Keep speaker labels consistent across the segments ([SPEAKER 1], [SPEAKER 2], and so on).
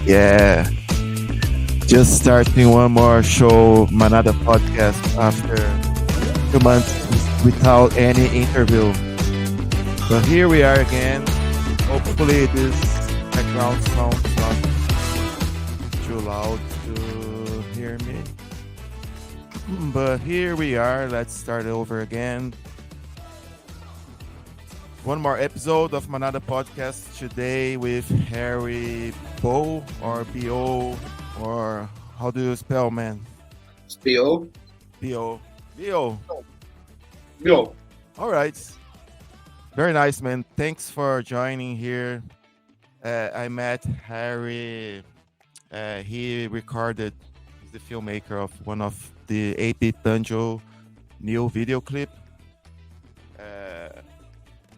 [SPEAKER 1] Yeah, just starting one more show, Manada Podcast, after 2 months without any interview. But here we are again. Hopefully, this background sound's not too loud to hear me. But here we are. Let's start over again. One more episode of Manada Podcast today with Harry Bo or B-O, or how do you spell, man?
[SPEAKER 2] It's B-O.
[SPEAKER 1] B-O. B-O.
[SPEAKER 2] B-O.
[SPEAKER 1] All right. Very nice, man. Thanks for joining here. I met Harry. He recorded, he's the filmmaker of one of the 8-bit Banjo new video clip.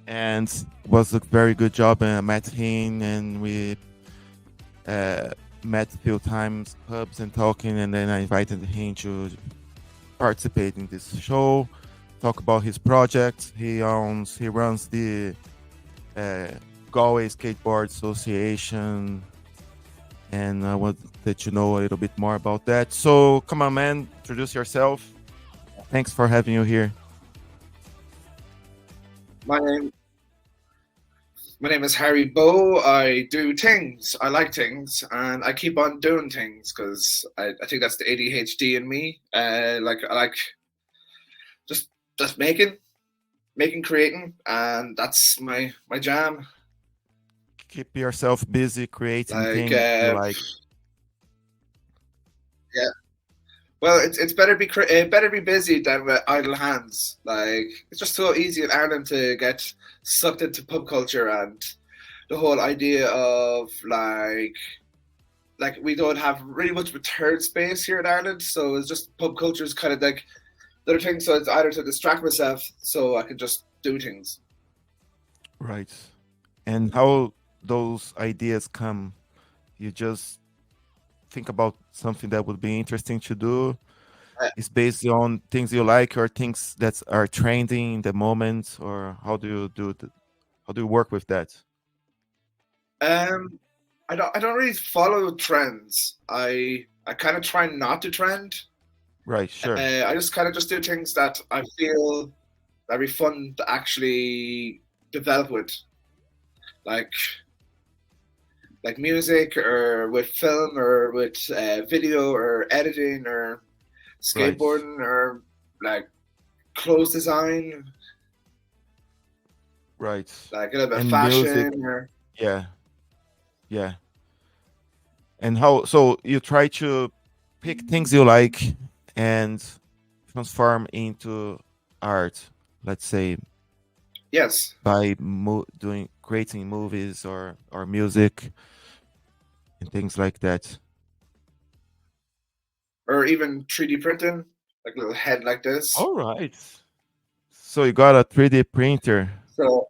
[SPEAKER 1] And was a very good job. And I met him, and we met a few times, pubs and talking, and then I invited him to participate in this show, talk about his project. He runs the Galway Skateboard Association, and I want to let you know a little bit more about that. So come on, man, introduce yourself. Thanks for having you here.
[SPEAKER 2] My name is Harry Bo. I do things. I like things, and I keep on doing things because I think that's the ADHD in me. I like just making, creating, and that's my jam.
[SPEAKER 1] Keep yourself busy creating things you like.
[SPEAKER 2] Yeah. Well, it's better be busy than with idle hands. Like, it's just so easy in Ireland to get sucked into pub culture and the whole idea of like we don't have really much of a third space here in Ireland. So it's just pub culture is kind of like the other thing. So it's either to distract myself so I can just do things.
[SPEAKER 1] Right. And how those ideas come? You just think about something that would be interesting to do. It's based on things you like or things that are trending in the moment, or how do you do it? How do you work with that?
[SPEAKER 2] I don't really follow trends. I kind of try not to trend.
[SPEAKER 1] Right, sure.
[SPEAKER 2] I just kind of just do things that I feel that'd be fun to actually develop with, like music or with film or with video or editing or skateboarding, right, or like clothes design,
[SPEAKER 1] right,
[SPEAKER 2] like a little bit
[SPEAKER 1] and
[SPEAKER 2] of fashion
[SPEAKER 1] music.
[SPEAKER 2] or
[SPEAKER 1] yeah. And how, so you try to pick things you like and transform into art, let's say.
[SPEAKER 2] Yes.
[SPEAKER 1] By creating movies or music and things like that.
[SPEAKER 2] Or even 3D printing, like a little head like this.
[SPEAKER 1] All right. So you got a 3D printer.
[SPEAKER 2] So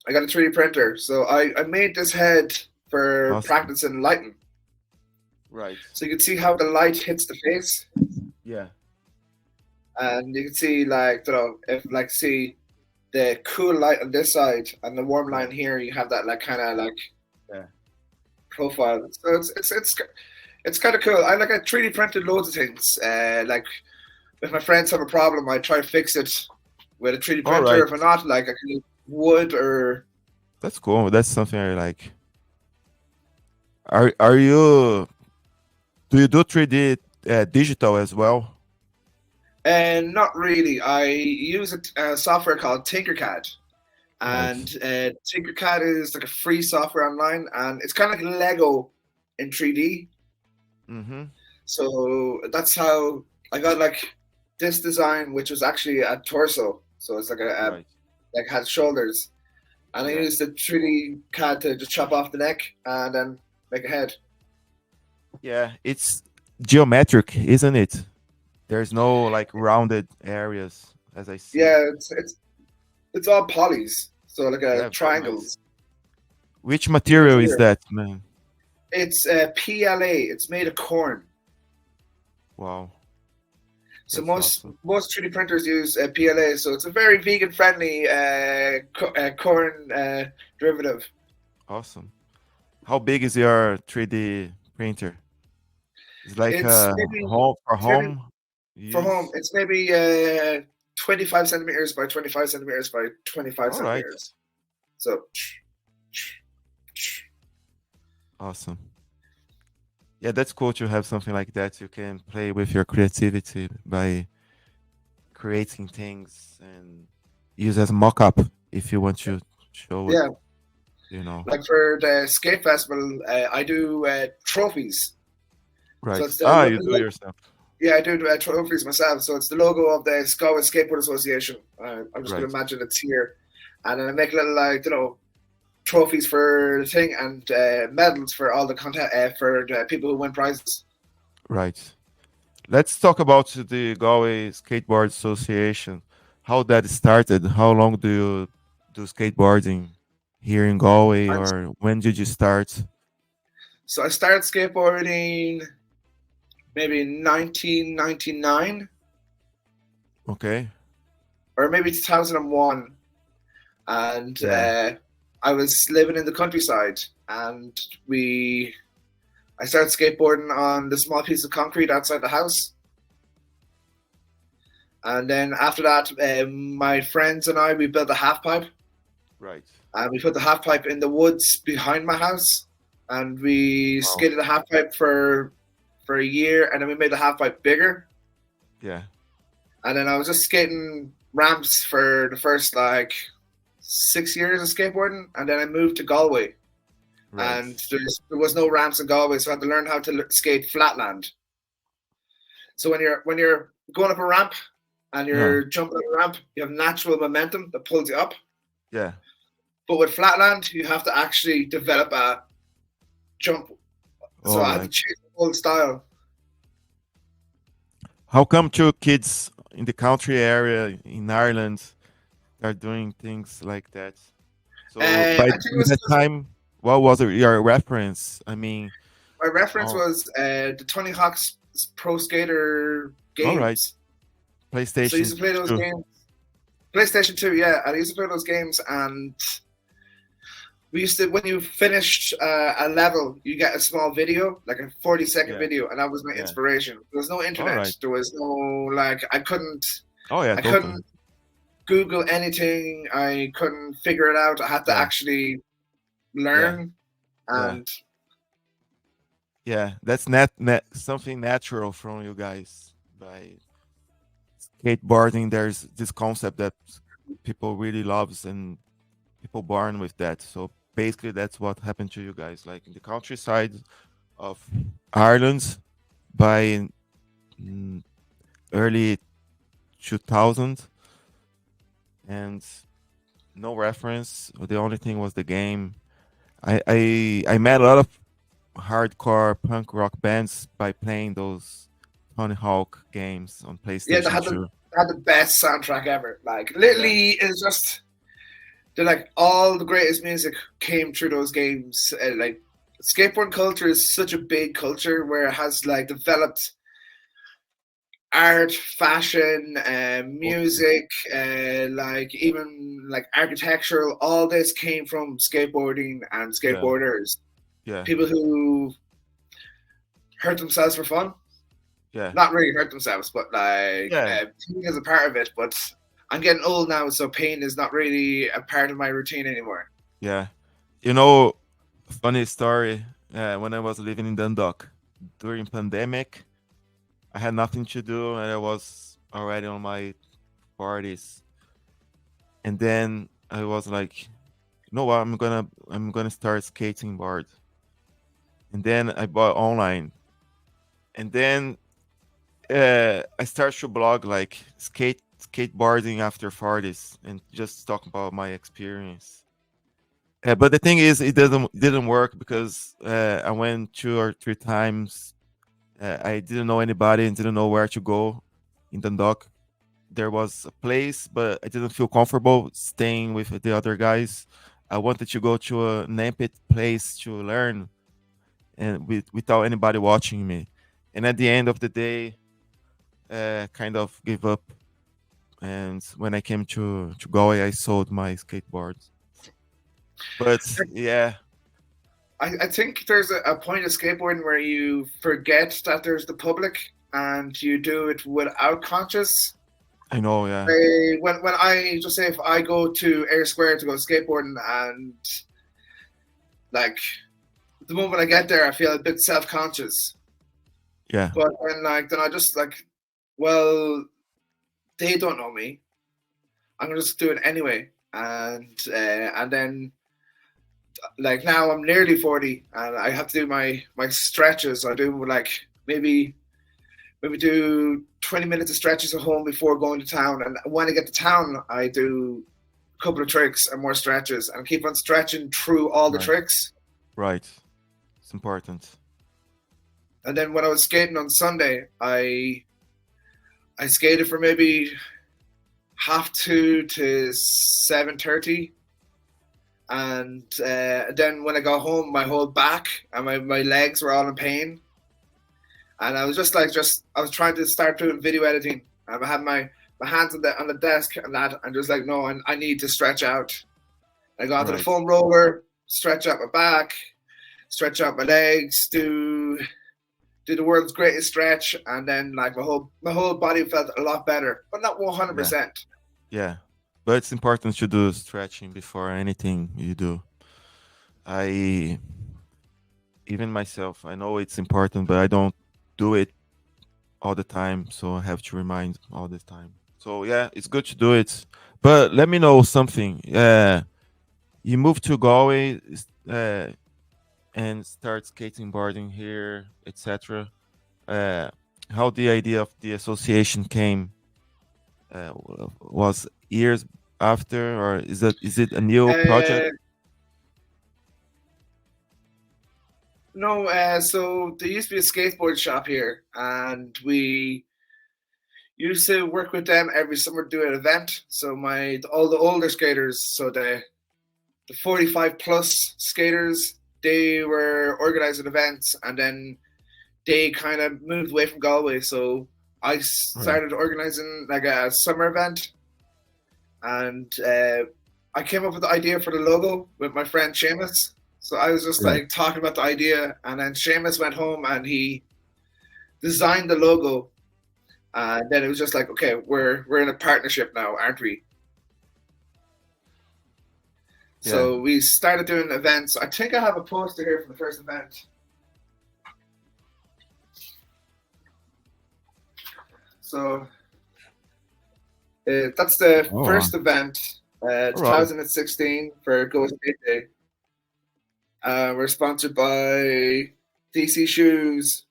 [SPEAKER 2] I got a 3D printer. So I made this head for practicing lighting.
[SPEAKER 1] Right.
[SPEAKER 2] So you can see how the light hits the face.
[SPEAKER 1] Yeah.
[SPEAKER 2] And you can see see the cool light on this side and the warm line here, you have that profile. So it's kind of cool. I 3D printed loads of things. Like if my friends have a problem, I try to fix it with a 3D printer. Right. If I'm not, I can use wood or.
[SPEAKER 1] That's cool. That's something I like. Are you? Do you do 3D digital as well?
[SPEAKER 2] And not really. I use a software called Tinkercad, and Tinkercad is like a free software online, and it's kind of like Lego in 3D.
[SPEAKER 1] Mm-hmm.
[SPEAKER 2] So that's how I got this design, which was actually a torso. So it's had shoulders, and I used the 3D CAD to just chop off the neck and then make a head. Yeah,
[SPEAKER 1] it's geometric, isn't it? There's no rounded areas, as I see.
[SPEAKER 2] Yeah, it's all polys, so triangles. Nice.
[SPEAKER 1] Which material is that, man?
[SPEAKER 2] It's PLA. It's made of corn.
[SPEAKER 1] Wow.
[SPEAKER 2] So most 3D printers use PLA, so it's a very vegan-friendly corn derivative.
[SPEAKER 1] Awesome. How big is your 3D printer? It's like
[SPEAKER 2] It's
[SPEAKER 1] a
[SPEAKER 2] maybe
[SPEAKER 1] home for
[SPEAKER 2] it's maybe
[SPEAKER 1] home
[SPEAKER 2] for home.
[SPEAKER 1] use.
[SPEAKER 2] It's maybe 25 centimeters by 25 centimeters by 25
[SPEAKER 1] All right,
[SPEAKER 2] centimeters. So
[SPEAKER 1] awesome. Yeah, that's cool to have something like that. You can play with your creativity by creating things and use as mock-up if you want to show it.
[SPEAKER 2] yeah,
[SPEAKER 1] You know,
[SPEAKER 2] like for the skate festival, I do trophies. So
[SPEAKER 1] right?
[SPEAKER 2] it's the
[SPEAKER 1] Ah, you do yourself.
[SPEAKER 2] yeah, I do trophies myself. So it's the logo of the Galway Skateboard Association. I'm just going
[SPEAKER 1] Right,
[SPEAKER 2] to imagine it's here, and then I make little like trophies for the thing and medals for all the content for the people who win prizes.
[SPEAKER 1] right. Let's talk about the Galway Skateboard Association. How that started? How long do you do skateboarding here in Galway,
[SPEAKER 2] And
[SPEAKER 1] or when did you start?
[SPEAKER 2] so I started skateboarding maybe in 1999
[SPEAKER 1] Okay.
[SPEAKER 2] or maybe 2001, and
[SPEAKER 1] Yeah.
[SPEAKER 2] I was living in the countryside, and we I started skateboarding on the small piece of concrete outside the house. And then after that, my friends and I, we built a half pipe,
[SPEAKER 1] Right.
[SPEAKER 2] and we put the half pipe in the woods behind my house, and we
[SPEAKER 1] Wow.
[SPEAKER 2] skated the half pipe for a year, and then we made the half pipe bigger.
[SPEAKER 1] Yeah.
[SPEAKER 2] And then I was just skating ramps for the first like 6 years of skateboarding, and then I moved to Galway,
[SPEAKER 1] Right.
[SPEAKER 2] and there was no ramps in Galway, so I had to learn how to skate flatland. So when you're going up a ramp and
[SPEAKER 1] Yeah.
[SPEAKER 2] you're jumping up a ramp, you have natural momentum that pulls you up.
[SPEAKER 1] Yeah.
[SPEAKER 2] But with flatland, you have to actually develop a jump. So
[SPEAKER 1] All
[SPEAKER 2] I had to
[SPEAKER 1] right.
[SPEAKER 2] change the whole style.
[SPEAKER 1] How come two kids in the country area in Ireland are doing things like that? So
[SPEAKER 2] I think it
[SPEAKER 1] by
[SPEAKER 2] was
[SPEAKER 1] that
[SPEAKER 2] because
[SPEAKER 1] time, what was your reference? I mean,
[SPEAKER 2] my reference
[SPEAKER 1] oh,
[SPEAKER 2] was the Tony Hawk's Pro Skater
[SPEAKER 1] all right,
[SPEAKER 2] games. So I used
[SPEAKER 1] PlayStation
[SPEAKER 2] to play those
[SPEAKER 1] 2.
[SPEAKER 2] games. PlayStation 2, yeah. And I used to play those games, and we used to, when you finished a level, you get a small video, like a 40-second
[SPEAKER 1] Yeah,
[SPEAKER 2] video, and that was my
[SPEAKER 1] yeah.
[SPEAKER 2] inspiration. There was no
[SPEAKER 1] All
[SPEAKER 2] internet.
[SPEAKER 1] right.
[SPEAKER 2] There was no, like,
[SPEAKER 1] Oh yeah,
[SPEAKER 2] I
[SPEAKER 1] totally.
[SPEAKER 2] couldn't Google anything. I couldn't figure it out. I had to
[SPEAKER 1] Yeah,
[SPEAKER 2] actually
[SPEAKER 1] yeah,
[SPEAKER 2] learn.
[SPEAKER 1] yeah,
[SPEAKER 2] And
[SPEAKER 1] yeah. That's net something natural from you guys. By skateboarding, there's this concept that people really loves and people born with that. So basically, that's what happened to you guys. Like in the countryside of Ireland, by mm, early 2000, and no reference. The only thing was the game. I met a lot of hardcore punk rock bands by playing those Tony Hawk games on
[SPEAKER 2] yeah,
[SPEAKER 1] PlayStation 2.
[SPEAKER 2] they had the best soundtrack ever. Like,
[SPEAKER 1] Yeah,
[SPEAKER 2] literally, it's just, they're like, all the greatest music came through those games. Like, skateboard culture is such a big culture where it has, like, developed art, fashion,
[SPEAKER 1] totally.
[SPEAKER 2] music, like even like architectural. All this came from skateboarding and
[SPEAKER 1] Yeah,
[SPEAKER 2] skateboarders.
[SPEAKER 1] yeah,
[SPEAKER 2] People who hurt themselves for fun,
[SPEAKER 1] yeah,
[SPEAKER 2] not really hurt themselves, but like
[SPEAKER 1] yeah,
[SPEAKER 2] pain is a part of it. But I'm getting old now, so pain is not really a part of my routine anymore.
[SPEAKER 1] yeah. You know, funny story. When I was living in Dundalk during pandemic, I had nothing to do, and I was already on my 40s. And then I was like, you know what? I'm gonna start skating board. And then I bought online. And then I started to blog like skateboarding after 40s and just talk about my experience. But the thing is, it didn't work because I went 2 or 3 times. I didn't know anybody and didn't know where to go in Dundalk. There was a place, but I didn't feel comfortable staying with the other guys. I wanted to go to a Nampit place to learn, and without anybody watching me. And at the end of the day, kind of gave up. And when I came to Galway, I sold my skateboard. But yeah,
[SPEAKER 2] I think there's a point of skateboarding where you forget that there's the public and you do it without conscious.
[SPEAKER 1] I know, yeah.
[SPEAKER 2] When I just say if I go to Air Square to go skateboarding and like the moment I get there I feel a bit self conscious.
[SPEAKER 1] Yeah.
[SPEAKER 2] But then I just well, they don't know me. I'm gonna just do it anyway. And then like now I'm nearly 40 and I have to do my stretches. I do maybe do 20 minutes of stretches at home before going to town. And when I get to town, I do a couple of tricks and more stretches and keep on stretching through all the tricks.
[SPEAKER 1] Right. It's important.
[SPEAKER 2] And then when I was skating on Sunday, I skated for maybe 2:30 to 7:30. And then when I got home, my whole back and my legs were all in pain. And I was I was trying to start doing video editing. I had my hands on the desk and that, and just no, I need to stretch out. I got to the foam roller, stretch out my back, stretch out my legs, do the world's greatest stretch, and then my whole body felt a lot better, but not 100%.
[SPEAKER 1] Yeah. But it's important to do stretching before anything you do. Even myself, I know it's important, but I don't do it all the time, so I have to remind all the time. So yeah, it's good to do it. But let me know something. You moved to Galway and start skateboarding here, etc. How the idea of the association came was years after, or is it a new project?
[SPEAKER 2] No, so there used to be a skateboard shop here, and we used to work with them every summer to do an event. So all the older skaters, so the 45 plus skaters, they were organizing events, and then they kind of moved away from Galway. So I started organizing a summer event, and I came up with the idea for the logo with my friend Seamus. So I was just talking about the idea, and then Seamus went home and he designed the logo. And then it was just okay, we're in a partnership now, aren't we? Yeah. So we started doing events. I think I have a poster here from the first event. So that's the first event, 2016 for Galway Skate Day. We're sponsored by DC Shoes,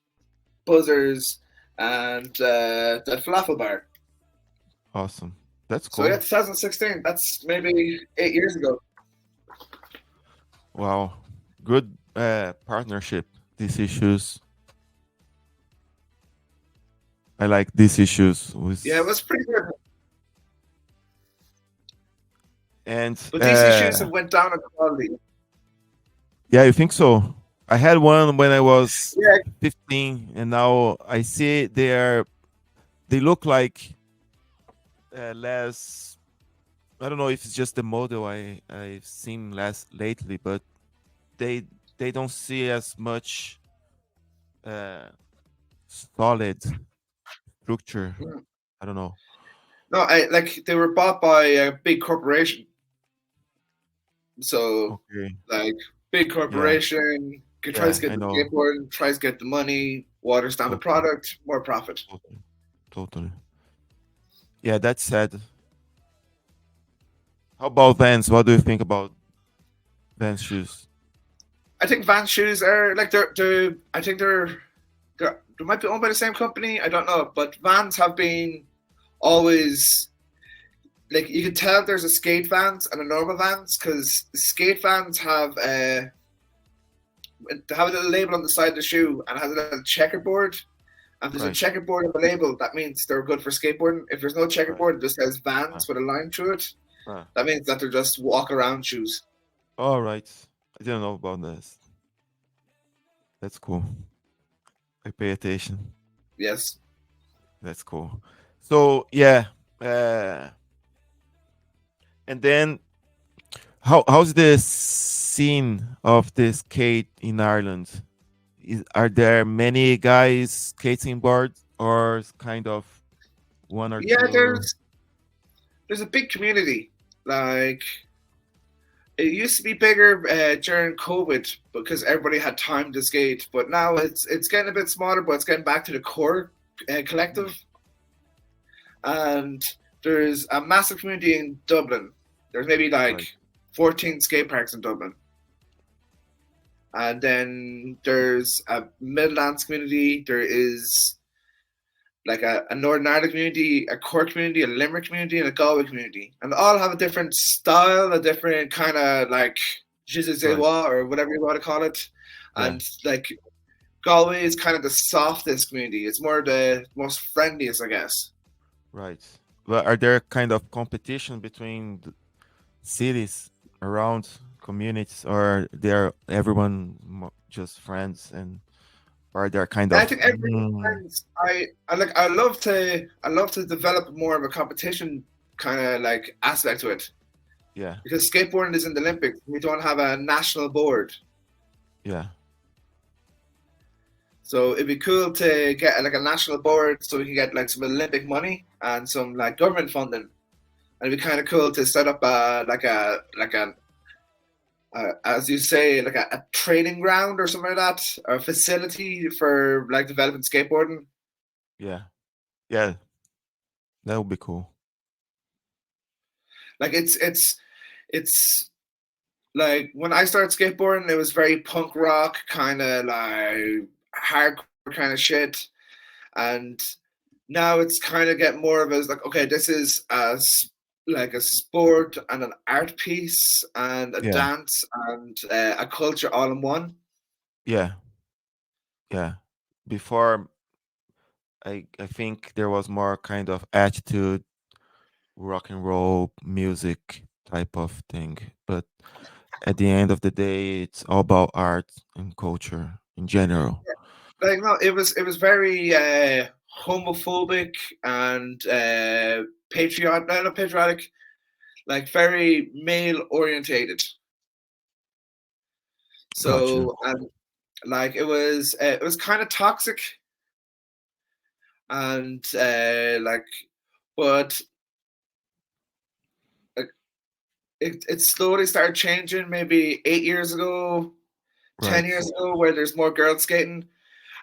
[SPEAKER 2] Buzzers, and the Falafel Bar.
[SPEAKER 1] Awesome. That's cool.
[SPEAKER 2] So yeah, 2016. That's maybe 8 years ago.
[SPEAKER 1] Wow. Good partnership, DC Shoes. I like DC Shoes.
[SPEAKER 2] Yeah, it was pretty good.
[SPEAKER 1] But
[SPEAKER 2] DC Shoes have went down in quality.
[SPEAKER 1] Yeah, you think so? I had one when I was 15, and now I see they look like less. I don't know if it's just the model I've seen less lately, but they don't see as much solid structure. I don't know.
[SPEAKER 2] No, they were bought by a big corporation. So big corporation tries to get the skateboard, tries to get the money, waters down the product, more profit.
[SPEAKER 1] Totally. Yeah, that's sad. How about Vans? What do you think about Vans shoes?
[SPEAKER 2] I think Vans shoes are I think they might be owned by the same company. I don't know, but Vans have been always you can tell there's a skate Vans and a normal Vans, because skate Vans have a little label on the side of the shoe and it has a little checkerboard. And if there's a checkerboard on the label, that means they're good for skateboarding. If there's no checkerboard, it just says Vans with a line through it. That means that they're just walk around shoes.
[SPEAKER 1] All right. I didn't know about this. That's cool. I pay attention.
[SPEAKER 2] Yes.
[SPEAKER 1] That's cool. So yeah. And then how's the scene of the skate in Ireland? Are there many guys skating boards, or kind of one or
[SPEAKER 2] Yeah,
[SPEAKER 1] two?
[SPEAKER 2] there's a big community. Like it used to be bigger during COVID because everybody had time to skate, but now it's getting a bit smaller. But it's getting back to the core
[SPEAKER 1] Hmm.
[SPEAKER 2] collective, and there's a massive community in Dublin. There's maybe like
[SPEAKER 1] Right.
[SPEAKER 2] 14 skate parks in Dublin, and then there's a Midlands community. There is like a Northern Ireland community, a Cork community, a Limerick community, and a Galway community, and all have a different style, a different kind of like je ne sais
[SPEAKER 1] Right.
[SPEAKER 2] quoi or whatever you want to call it.
[SPEAKER 1] Yeah.
[SPEAKER 2] And like Galway is kind of the softest community. It's more the most friendliest, I guess.
[SPEAKER 1] Right. Well, are there kind of competition between the cities around communities, or they're everyone just friends, and are there kind
[SPEAKER 2] Yeah, I
[SPEAKER 1] of
[SPEAKER 2] think everybody's friends. I love to develop more of a competition kind of like aspect to it
[SPEAKER 1] yeah,
[SPEAKER 2] because skateboarding is in the Olympics. We don't have a national board.
[SPEAKER 1] yeah,
[SPEAKER 2] So it'd be cool to get like a national board so we can get like some Olympic money and some like government funding. And it'd be kind of cool to set up as you say like a training ground or something like that, or a facility for like developing skateboarding.
[SPEAKER 1] yeah, yeah. That would be cool.
[SPEAKER 2] Like it's like when I started skateboarding, it was very punk rock kind of like hardcore kind of shit, and now it's kind of getting more of as like okay, this is like a sport and an art piece and a
[SPEAKER 1] Yeah,
[SPEAKER 2] dance and a culture all in one.
[SPEAKER 1] yeah, yeah. Before, I think there was more kind of attitude, rock and roll music type of thing, but at the end of the day, it's all about art and culture in general.
[SPEAKER 2] Like no, it was very homophobic and patriotic, no, not patriotic, like very male orientated.
[SPEAKER 1] Gotcha.
[SPEAKER 2] So and like it was kind of toxic and like but like, it slowly started changing maybe 8 years ago, 10
[SPEAKER 1] Right.
[SPEAKER 2] years ago, where there's more girls skating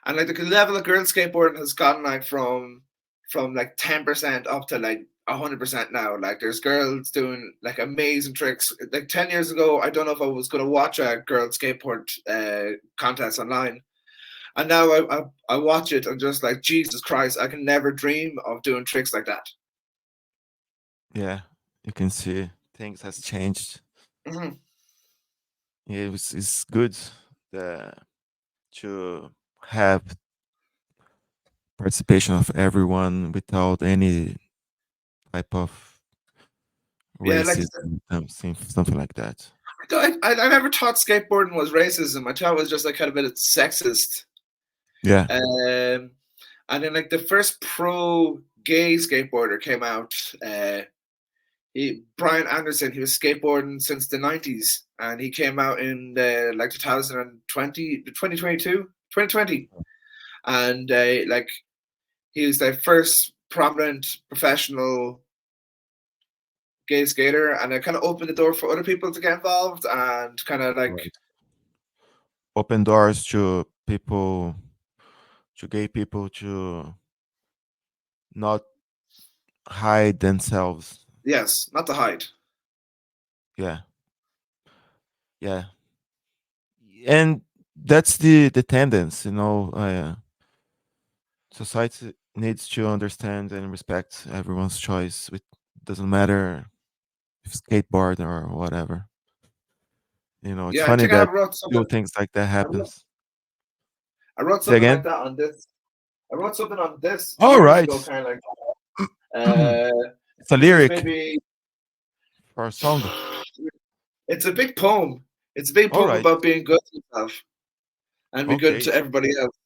[SPEAKER 2] and like the level of girls skateboarding has gotten like from like 10% up to like 100% now. Like there's girls doing like amazing tricks. Like 10 years ago, I don't know if I was going to watch a girl skateboard contest online. And now I watch it and just like, Jesus Christ, I can never dream of doing tricks like that.
[SPEAKER 1] Yeah, you can see things has changed.
[SPEAKER 2] Mm-hmm.
[SPEAKER 1] Yeah, it's good uh, to have participation of everyone without any type of
[SPEAKER 2] Yeah, like
[SPEAKER 1] racism, something like that.
[SPEAKER 2] I never thought skateboarding was racism. I thought it was just like kind of a bit sexist.
[SPEAKER 1] Yeah,
[SPEAKER 2] Um, and then like the first pro gay skateboarder came out. Brian Anderson. He was skateboarding since the 90s, and he came out in like 2020, 2022, 2020, and like he was the first prominent professional gay skater, and it kind of opened the door for other people to get involved, and kind of like
[SPEAKER 1] right. Open doors to people, to gay people, to not hide themselves.
[SPEAKER 2] yes, not to hide.
[SPEAKER 1] Yeah, yeah, and that's the tendency, society needs to understand and respect everyone's choice. It doesn't matter if skateboard or whatever. It's
[SPEAKER 2] Yeah, I
[SPEAKER 1] funny
[SPEAKER 2] think I
[SPEAKER 1] that
[SPEAKER 2] wrote
[SPEAKER 1] little
[SPEAKER 2] something.
[SPEAKER 1] things like that
[SPEAKER 2] I wrote,
[SPEAKER 1] happens.
[SPEAKER 2] I wrote
[SPEAKER 1] Say
[SPEAKER 2] something like
[SPEAKER 1] again.
[SPEAKER 2] that on this. I wrote something on this
[SPEAKER 1] All
[SPEAKER 2] years ago,
[SPEAKER 1] right.
[SPEAKER 2] kind of like
[SPEAKER 1] It's a
[SPEAKER 2] this is
[SPEAKER 1] lyric
[SPEAKER 2] maybe
[SPEAKER 1] for a song.
[SPEAKER 2] it's a big poem. It's a big
[SPEAKER 1] All
[SPEAKER 2] poem
[SPEAKER 1] right.
[SPEAKER 2] about being good to yourself and be good
[SPEAKER 1] Okay.
[SPEAKER 2] to everybody else.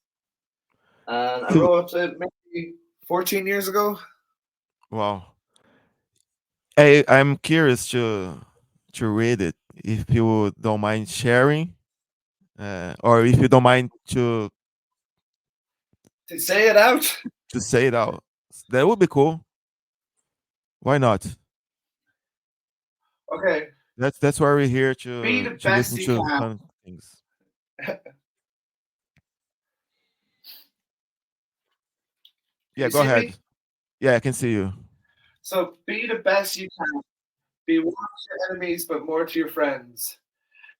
[SPEAKER 2] And I wrote it maybe 14 years ago.
[SPEAKER 1] Wow. I'm curious to read it. if you don't mind sharing, or if you don't mind
[SPEAKER 2] To say it out.
[SPEAKER 1] to say it out, that would be cool. Why not?
[SPEAKER 2] Okay.
[SPEAKER 1] That's why we're here
[SPEAKER 2] Be the
[SPEAKER 1] to
[SPEAKER 2] best
[SPEAKER 1] listen
[SPEAKER 2] you
[SPEAKER 1] to
[SPEAKER 2] can.
[SPEAKER 1] fun things.
[SPEAKER 2] Can
[SPEAKER 1] Yeah,
[SPEAKER 2] you
[SPEAKER 1] go
[SPEAKER 2] see
[SPEAKER 1] ahead.
[SPEAKER 2] me?
[SPEAKER 1] Yeah, I can see you.
[SPEAKER 2] So be the best you can. Be one to your enemies, but more to your friends.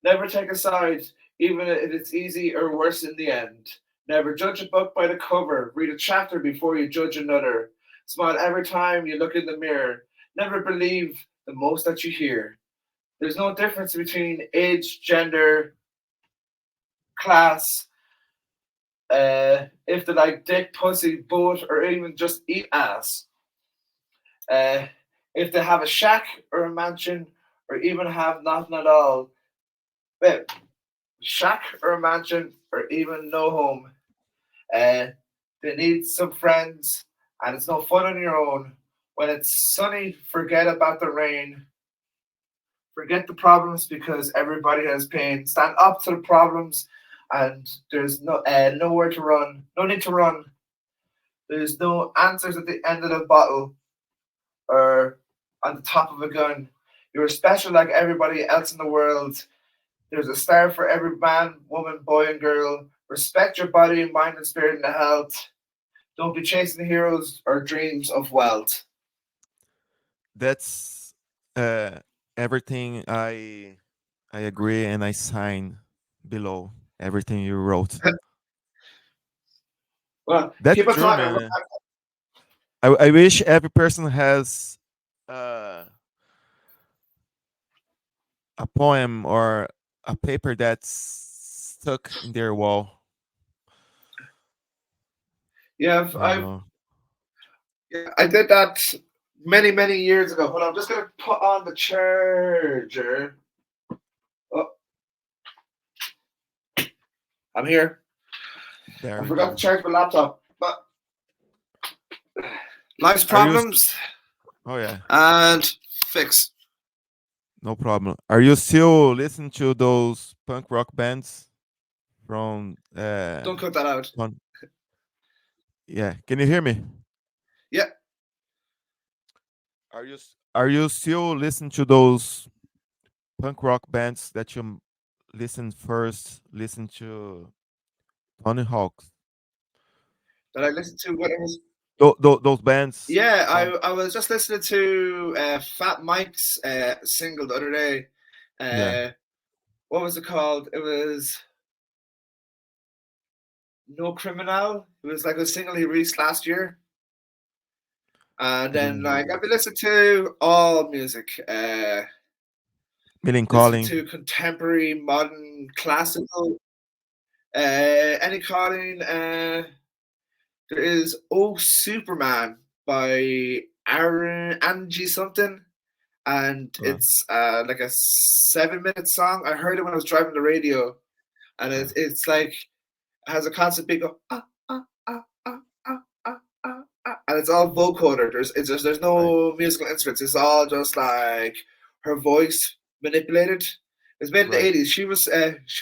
[SPEAKER 2] Never take a side, even if it's easy or worse in the end. Never judge a book by the cover. Read a chapter before you judge another. Smile every time you look in the mirror. Never believe the most that you hear. There's no difference between age, gender, class, if they like dick, pussy, boat, or even just eat ass. Uh, if they have a shack or a mansion, or even have nothing at all. Well, shack or a mansion, or even no home. Uh, they need some friends, and it's no fun on your own. When it's sunny, forget about the rain. Forget the problems because everybody has pain. Stand up to the problems, and there's nowhere to run. No need to run. There's no answers at the end of the bottle or on the top of a gun. You're special like everybody else in the world. There's a star for every man, woman, boy, and girl. Respect your body, mind, and spirit, and health. Don't be chasing heroes or dreams of wealth.
[SPEAKER 1] That's uh, everything I agree and I sign below everything you wrote.
[SPEAKER 2] Well,
[SPEAKER 1] That's
[SPEAKER 2] keep on
[SPEAKER 1] true,
[SPEAKER 2] talking.
[SPEAKER 1] man. I wish every person has uh, a poem or a paper that's stuck in their wall.
[SPEAKER 2] Yeah,
[SPEAKER 1] You know,
[SPEAKER 2] I did that many years ago. Hold on, I'm just gonna put on the charger. Oh, I'm here.
[SPEAKER 1] there
[SPEAKER 2] I
[SPEAKER 1] we
[SPEAKER 2] forgot to
[SPEAKER 1] go.
[SPEAKER 2] charge my laptop, but life's
[SPEAKER 1] Are you?
[SPEAKER 2] problems
[SPEAKER 1] Oh yeah,
[SPEAKER 2] and fix.
[SPEAKER 1] no problem. Are you still listening to those punk rock bands from
[SPEAKER 2] Don't cut that out.
[SPEAKER 1] Con- yeah, can you hear me?
[SPEAKER 2] Yeah,
[SPEAKER 1] Are you still listening to those punk rock bands that you listen first? Listen to Tony Hawk's.
[SPEAKER 2] that I listened to what it was.
[SPEAKER 1] Those bands
[SPEAKER 2] Yeah,
[SPEAKER 1] from
[SPEAKER 2] I was just listening to Fat Mike's single the other day.
[SPEAKER 1] yeah.
[SPEAKER 2] What was it called? It was No Criminal. It was like a single he released last year. And
[SPEAKER 1] I
[SPEAKER 2] then
[SPEAKER 1] didn't hear
[SPEAKER 2] like I've
[SPEAKER 1] that.
[SPEAKER 2] been listening to all music.
[SPEAKER 1] Millen
[SPEAKER 2] Listen
[SPEAKER 1] Calling.
[SPEAKER 2] to contemporary, modern, classical. Any calling. There is Oh Superman by Aaron Angie something, and
[SPEAKER 1] Uh,
[SPEAKER 2] it's like a 7 minute song. I heard it when I was driving the radio, and
[SPEAKER 1] uh,
[SPEAKER 2] it's like it has a constant big go ah, ah, ah, ah, ah, and it's all vocoder. There's
[SPEAKER 1] right,
[SPEAKER 2] no musical instruments. It's all just like her voice manipulated. It was made in the
[SPEAKER 1] right.
[SPEAKER 2] '80s. She was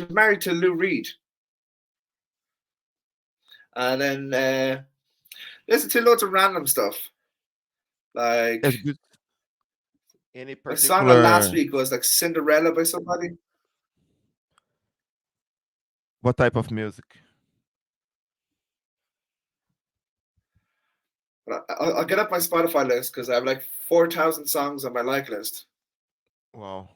[SPEAKER 2] married to Lou Reed, and then listen to loads of random stuff. Like
[SPEAKER 1] That's good. Any
[SPEAKER 2] my song last
[SPEAKER 1] particular
[SPEAKER 2] week was like Cinderella by somebody.
[SPEAKER 1] what type of music?
[SPEAKER 2] But I'll get up my Spotify list because I have like 4,000 songs on my like list.
[SPEAKER 1] Wow.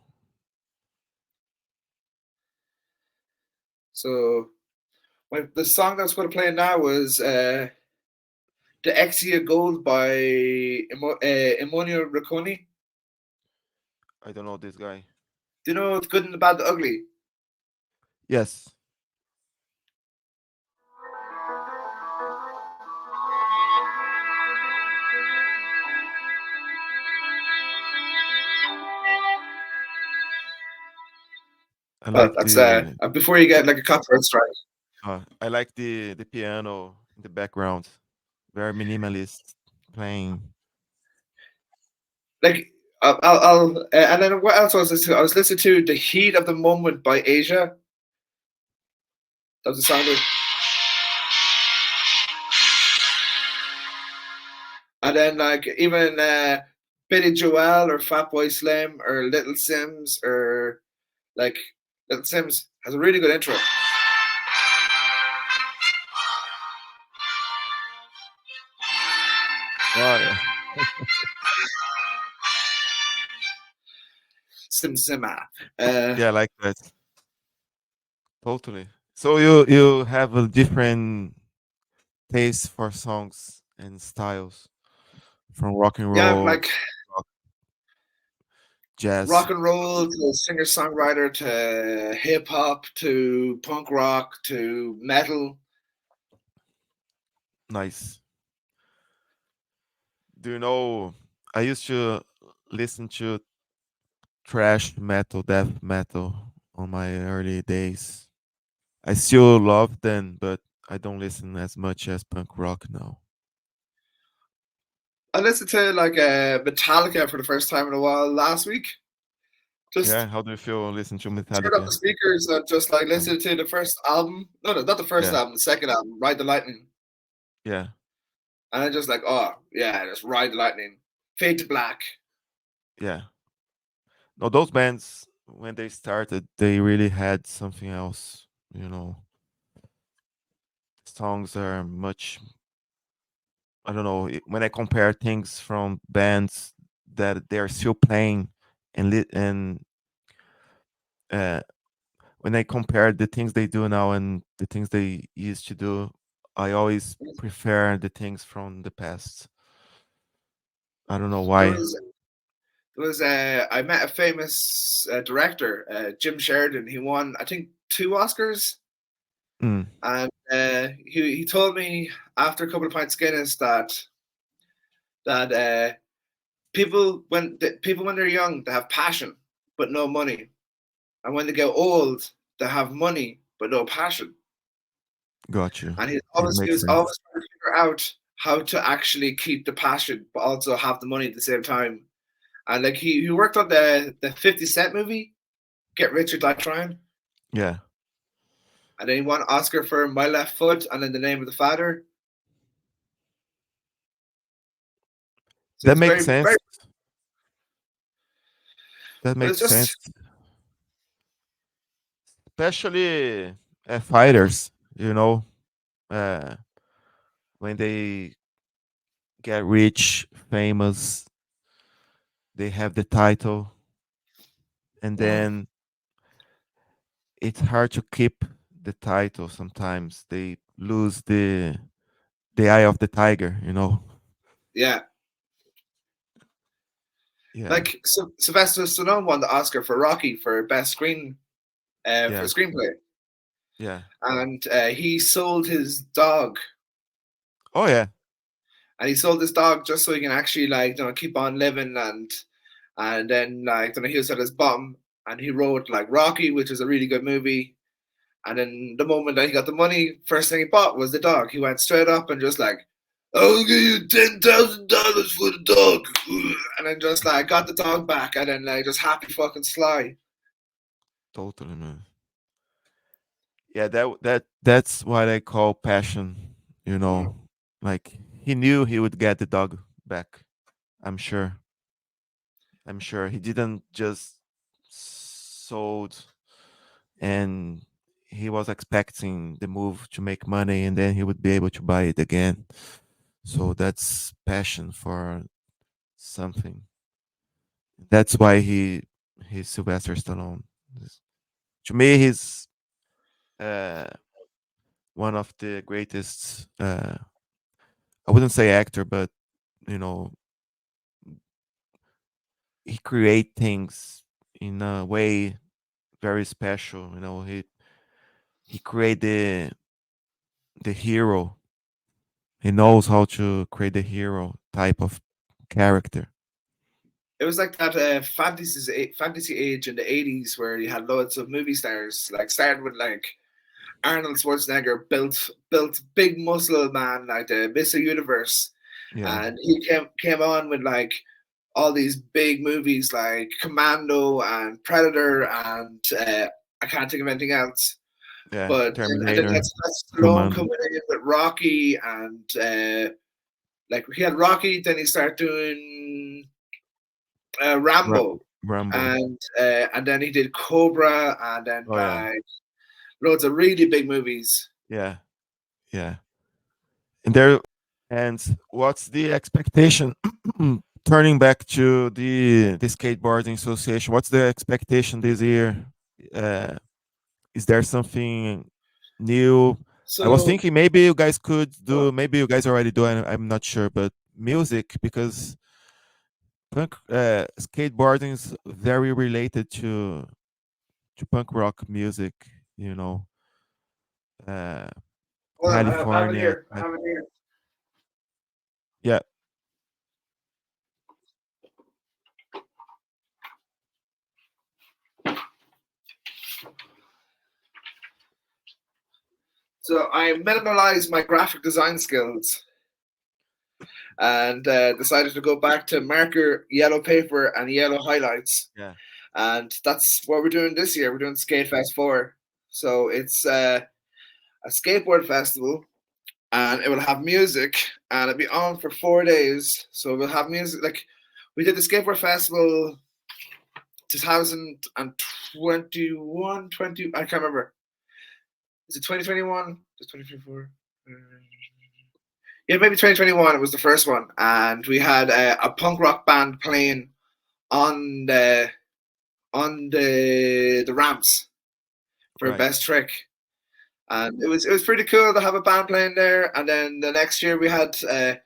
[SPEAKER 2] So the song that's going to play now was The Exia Gold by Emonio Racconi.
[SPEAKER 1] I don't know this guy.
[SPEAKER 2] Do you know The Good and the Bad, the Ugly?
[SPEAKER 1] Yes. I
[SPEAKER 2] Well,
[SPEAKER 1] like
[SPEAKER 2] that's before you get like a copyright strike.
[SPEAKER 1] I like the piano in the background. Very minimalist playing.
[SPEAKER 2] Like and then what else was I listening to? I was listening to "The Heat of the Moment" by Asia. That was the song. And then like even Billy Joel or Fatboy Slim or Little Sims or like Little Sims has a really good intro.
[SPEAKER 1] Oh yeah.
[SPEAKER 2] Sim Sima.
[SPEAKER 1] Yeah, I like that. Totally. So you have a different taste for songs and styles, from rock and
[SPEAKER 2] Yeah,
[SPEAKER 1] roll,
[SPEAKER 2] like
[SPEAKER 1] rock, jazz.
[SPEAKER 2] rock and roll to singer songwriter to hip hop to punk rock to metal.
[SPEAKER 1] Nice. Do you know? I used to listen to thrash metal, death metal on my early days. I still love them, but I don't listen as much as punk rock now.
[SPEAKER 2] I listened to like Metallica for the first time in a while last week.
[SPEAKER 1] Yeah,
[SPEAKER 2] Just
[SPEAKER 1] how do you feel listening to
[SPEAKER 2] turn up the
[SPEAKER 1] Metallica?
[SPEAKER 2] speakers and just like
[SPEAKER 1] Oh,
[SPEAKER 2] listen to the first album. No, not the first
[SPEAKER 1] yeah,
[SPEAKER 2] album, the second album, Ride the Lightning.
[SPEAKER 1] yeah,
[SPEAKER 2] And I just like, oh yeah, just Ride the Lightning. Fade to Black.
[SPEAKER 1] yeah. No, those bands when they started, they really had something else. You know, songs are much. I don't know when I compare things from bands that they are still playing and uh, when I compare the things they do now and the things they used to do, I always prefer the things from the past. I don't know
[SPEAKER 2] There
[SPEAKER 1] why.
[SPEAKER 2] was I met a famous director, Jim Sheridan. He won, I think, 2 Oscars,
[SPEAKER 1] Mm,
[SPEAKER 2] and he told me after a couple of pints of Guinness that people when they're young they have passion but no money, and when they get old they have money but no passion.
[SPEAKER 1] got you.
[SPEAKER 2] And
[SPEAKER 1] It
[SPEAKER 2] he
[SPEAKER 1] makes
[SPEAKER 2] was
[SPEAKER 1] sense.
[SPEAKER 2] always trying to figure out how to actually keep the passion but also have the money at the same time. And like he worked on the 50 Cent movie, Get Rich or Die Trying.
[SPEAKER 1] Yeah,
[SPEAKER 2] And then he won Oscar for My Left Foot and In the Name of the Father. So
[SPEAKER 1] that
[SPEAKER 2] it's
[SPEAKER 1] makes
[SPEAKER 2] very,
[SPEAKER 1] sense.
[SPEAKER 2] very,
[SPEAKER 1] That
[SPEAKER 2] but
[SPEAKER 1] makes
[SPEAKER 2] it's just,
[SPEAKER 1] sense, especially fighters. You know, uh, when they get rich, famous, they have the title, and then it's hard to keep the title. Sometimes they lose the eye of the tiger. You know.
[SPEAKER 2] yeah.
[SPEAKER 1] Yeah,
[SPEAKER 2] Like Sylvester Stallone won the Oscar for Rocky for best for
[SPEAKER 1] yeah,
[SPEAKER 2] screenplay,
[SPEAKER 1] yeah.
[SPEAKER 2] and he sold his dog,
[SPEAKER 1] Oh yeah,
[SPEAKER 2] and he sold his dog just so he can actually like keep on living, and then like he was at his bottom, and he wrote like Rocky, which is a really good movie. And then the moment that he got the money, first thing he bought was the dog. He went straight up and just like, "I'll give you $10,000 for the dog," and then just like got the dog back, and then like just happy fucking Sly.
[SPEAKER 1] totally, man. Yeah, that's what I call passion. You know, like he knew he would get the dog back. I'm sure. I'm sure he didn't just sold and he was expecting the move to make money and then he would be able to buy it again. So that's passion for something. That's why he's Sylvester Stallone. To me, he's uh, one of the greatest. I wouldn't say actor, but you know, he create things in a way very special. You know, he create the hero. He knows how to create the hero type of character.
[SPEAKER 2] It was like that fantasy age in the '80s where you had loads of movie stars, like started with like Arnold Schwarzenegger built big muscle man like the Mr. Universe,
[SPEAKER 1] Yeah,
[SPEAKER 2] and he came on with like all these big movies like Commando and Predator and I can't think of anything else.
[SPEAKER 1] Yeah,
[SPEAKER 2] But and then
[SPEAKER 1] Terminator,
[SPEAKER 2] that's Stallone
[SPEAKER 1] Commando.
[SPEAKER 2] coming in with Rocky and like he had Rocky, then he started doing
[SPEAKER 1] Ra-
[SPEAKER 2] Rambo,
[SPEAKER 1] Rambo.
[SPEAKER 2] and then he did Cobra, and then
[SPEAKER 1] Oh yeah,
[SPEAKER 2] like loads of really big movies.
[SPEAKER 1] yeah, yeah. And there, and what's the expectation? Turning back to the skateboarding association, what's the expectation this year? Uh, is there something new? I was
[SPEAKER 2] So
[SPEAKER 1] thinking maybe you guys could
[SPEAKER 2] uh,
[SPEAKER 1] do, maybe you guys already do, I'm not sure, but music, because punk skateboarding is very related to punk rock music, you know, uh,
[SPEAKER 2] hold on, I have it
[SPEAKER 1] California.
[SPEAKER 2] here. I have it here.
[SPEAKER 1] Yeah,
[SPEAKER 2] So I minimalized my graphic design skills and decided to go back to marker, yellow paper, and yellow highlights.
[SPEAKER 1] yeah,
[SPEAKER 2] And that's what we're doing this year. We're doing Skate Fest 4. So it's a skateboard festival and it will have music and it'll be on for 4 days. So we'll have music like we did the skateboard festival 2021, 20, I can't remember. Is it 2021? Is 2024? Yeah, maybe 2021. It was the first one, and we had a punk rock band playing on the ramps for
[SPEAKER 1] right.
[SPEAKER 2] best trick, and it was pretty cool to have a band playing there. And then the next year we had a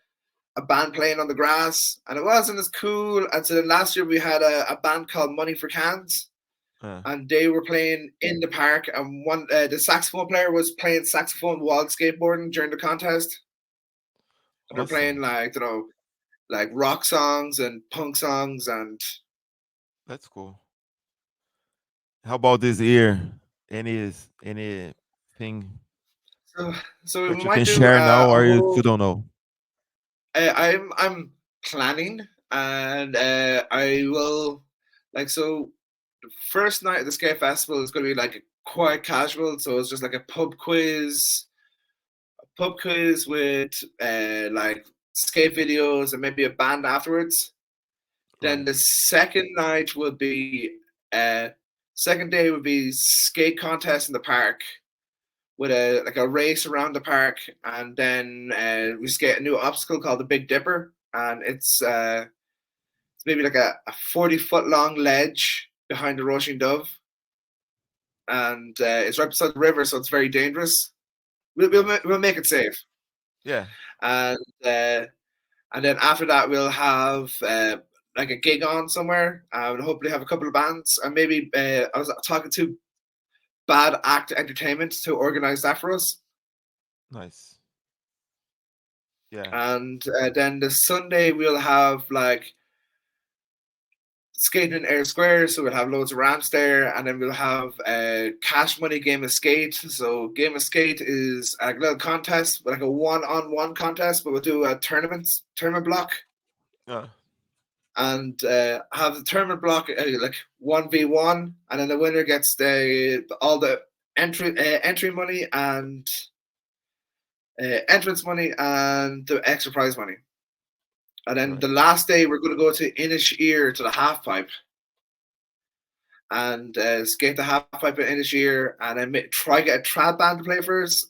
[SPEAKER 2] band playing on the grass, and it wasn't as cool. And so then last year we had a band called Money for Cans,
[SPEAKER 1] Uh,
[SPEAKER 2] and they were playing in the park. And one the saxophone player was playing saxophone while skateboarding during the contest. And they're playing
[SPEAKER 1] awesome.
[SPEAKER 2] like like rock songs and punk songs and
[SPEAKER 1] That's cool. How about this year? Anything
[SPEAKER 2] so so we
[SPEAKER 1] that you
[SPEAKER 2] might
[SPEAKER 1] can
[SPEAKER 2] do
[SPEAKER 1] share now,
[SPEAKER 2] a
[SPEAKER 1] or you
[SPEAKER 2] whole.
[SPEAKER 1] still don't know?
[SPEAKER 2] I'm planning and I will like so the first night of the skate festival is going to be like quite casual, so it's just like a pub quiz with like skate videos and maybe a band afterwards. Then
[SPEAKER 1] Right.
[SPEAKER 2] the second night will be uh second day would be skate contest in the park with a race around the park, and then we skate a new obstacle called the Big Dipper, and it's maybe like a 40-foot long ledge behind the Roisin Dove, and it's right beside the river, so it's very dangerous.
[SPEAKER 1] Nice.
[SPEAKER 2] We'll make it safe,
[SPEAKER 1] Yeah.
[SPEAKER 2] and uh, and then after that we'll have like a gig on somewhere. We'll hopefully have a couple of bands, and maybe I was talking to Bad Act Entertainment to organize that for us.
[SPEAKER 1] Nice. Yeah.
[SPEAKER 2] And then the Sunday we'll have like skating in Air Square, so we'll have loads of ramps there, and then we'll have a cash money game of skate. So game of skate is a little contest, like a one-on-one contest, but we'll do a tournament block,
[SPEAKER 1] Uh,
[SPEAKER 2] and have the tournament block like 1v1, and then the winner gets all the entry money and entrance money and the extra prize money. And then
[SPEAKER 1] right.
[SPEAKER 2] the last day, we're going to go to Inisheer to the half pipe and skate the half pipe in Inisheer, and then try get a trad band to play for us.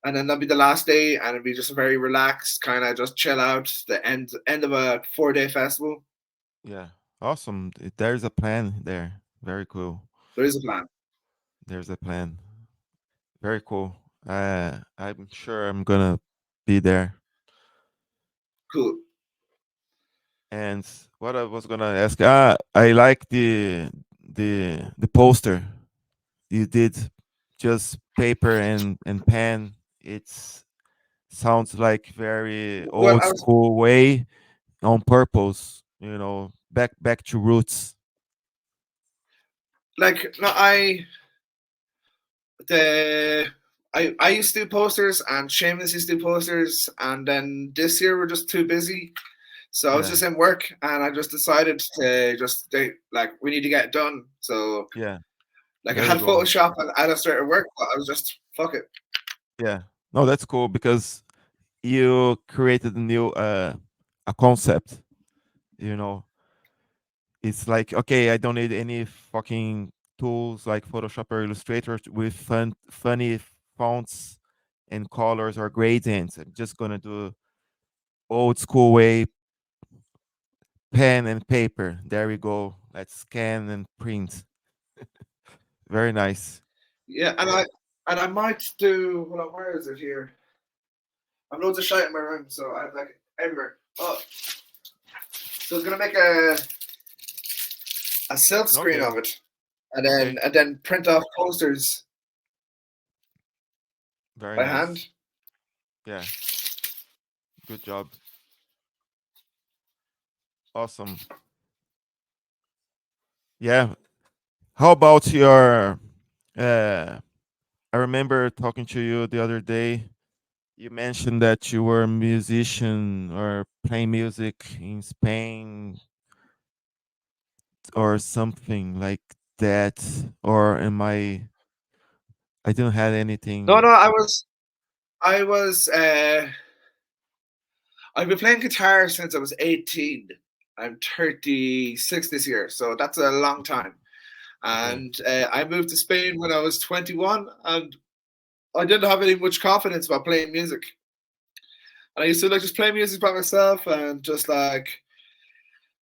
[SPEAKER 2] And then that'll be the last day, and it'll be just a very relaxed kind of just chill out. The end of a 4 day festival.
[SPEAKER 1] Yeah. Awesome. There's a plan there. Very cool.
[SPEAKER 2] There is a plan.
[SPEAKER 1] There's a plan. Very cool. I'm sure I'm gonna be there.
[SPEAKER 2] Cool.
[SPEAKER 1] And what I was gonna ask, I like the poster you did, just paper and pen. It's sounds like very
[SPEAKER 2] Well,
[SPEAKER 1] old
[SPEAKER 2] I was
[SPEAKER 1] school way on purpose. You know, back to roots.
[SPEAKER 2] like, no, the I used to do posters, and Seamus used to do posters, and then this year we're just too busy So I was
[SPEAKER 1] Yeah.
[SPEAKER 2] just in work, and I just decided to like we need to get it done. So
[SPEAKER 1] Yeah.
[SPEAKER 2] like I
[SPEAKER 1] There you
[SPEAKER 2] had
[SPEAKER 1] go.
[SPEAKER 2] Photoshop and Illustrator work, but I was just fuck it.
[SPEAKER 1] Yeah. No, that's cool because you created a new a concept. You know, it's like okay, I don't need any fucking tools like Photoshop or Illustrator with funny fonts and colors or gradients. I'm just gonna do old school way, pen and paper. There we go. Let's scan and print. Very nice.
[SPEAKER 2] Yeah, and I might do. Hold on, where is it here? I've loads of shit in my room, so I have like everywhere. Oh, so I was gonna make a silk screen
[SPEAKER 1] Okay.
[SPEAKER 2] of it,
[SPEAKER 1] Okay.
[SPEAKER 2] and then print off posters
[SPEAKER 1] Very
[SPEAKER 2] by hand.
[SPEAKER 1] nice. Yeah. Good job. Awesome. Yeah. How about your I remember talking to you the other day. You mentioned that you were a musician or playing music in Spain or something like that. Or am I didn't have
[SPEAKER 2] No,
[SPEAKER 1] anything.
[SPEAKER 2] no, I was I've been playing guitar since I was 18. I'm 36 this year, so that's a long time.
[SPEAKER 1] Okay.
[SPEAKER 2] And I moved to Spain when I was 21, and I didn't have any much confidence about playing music. And I used to like just play music by myself and just like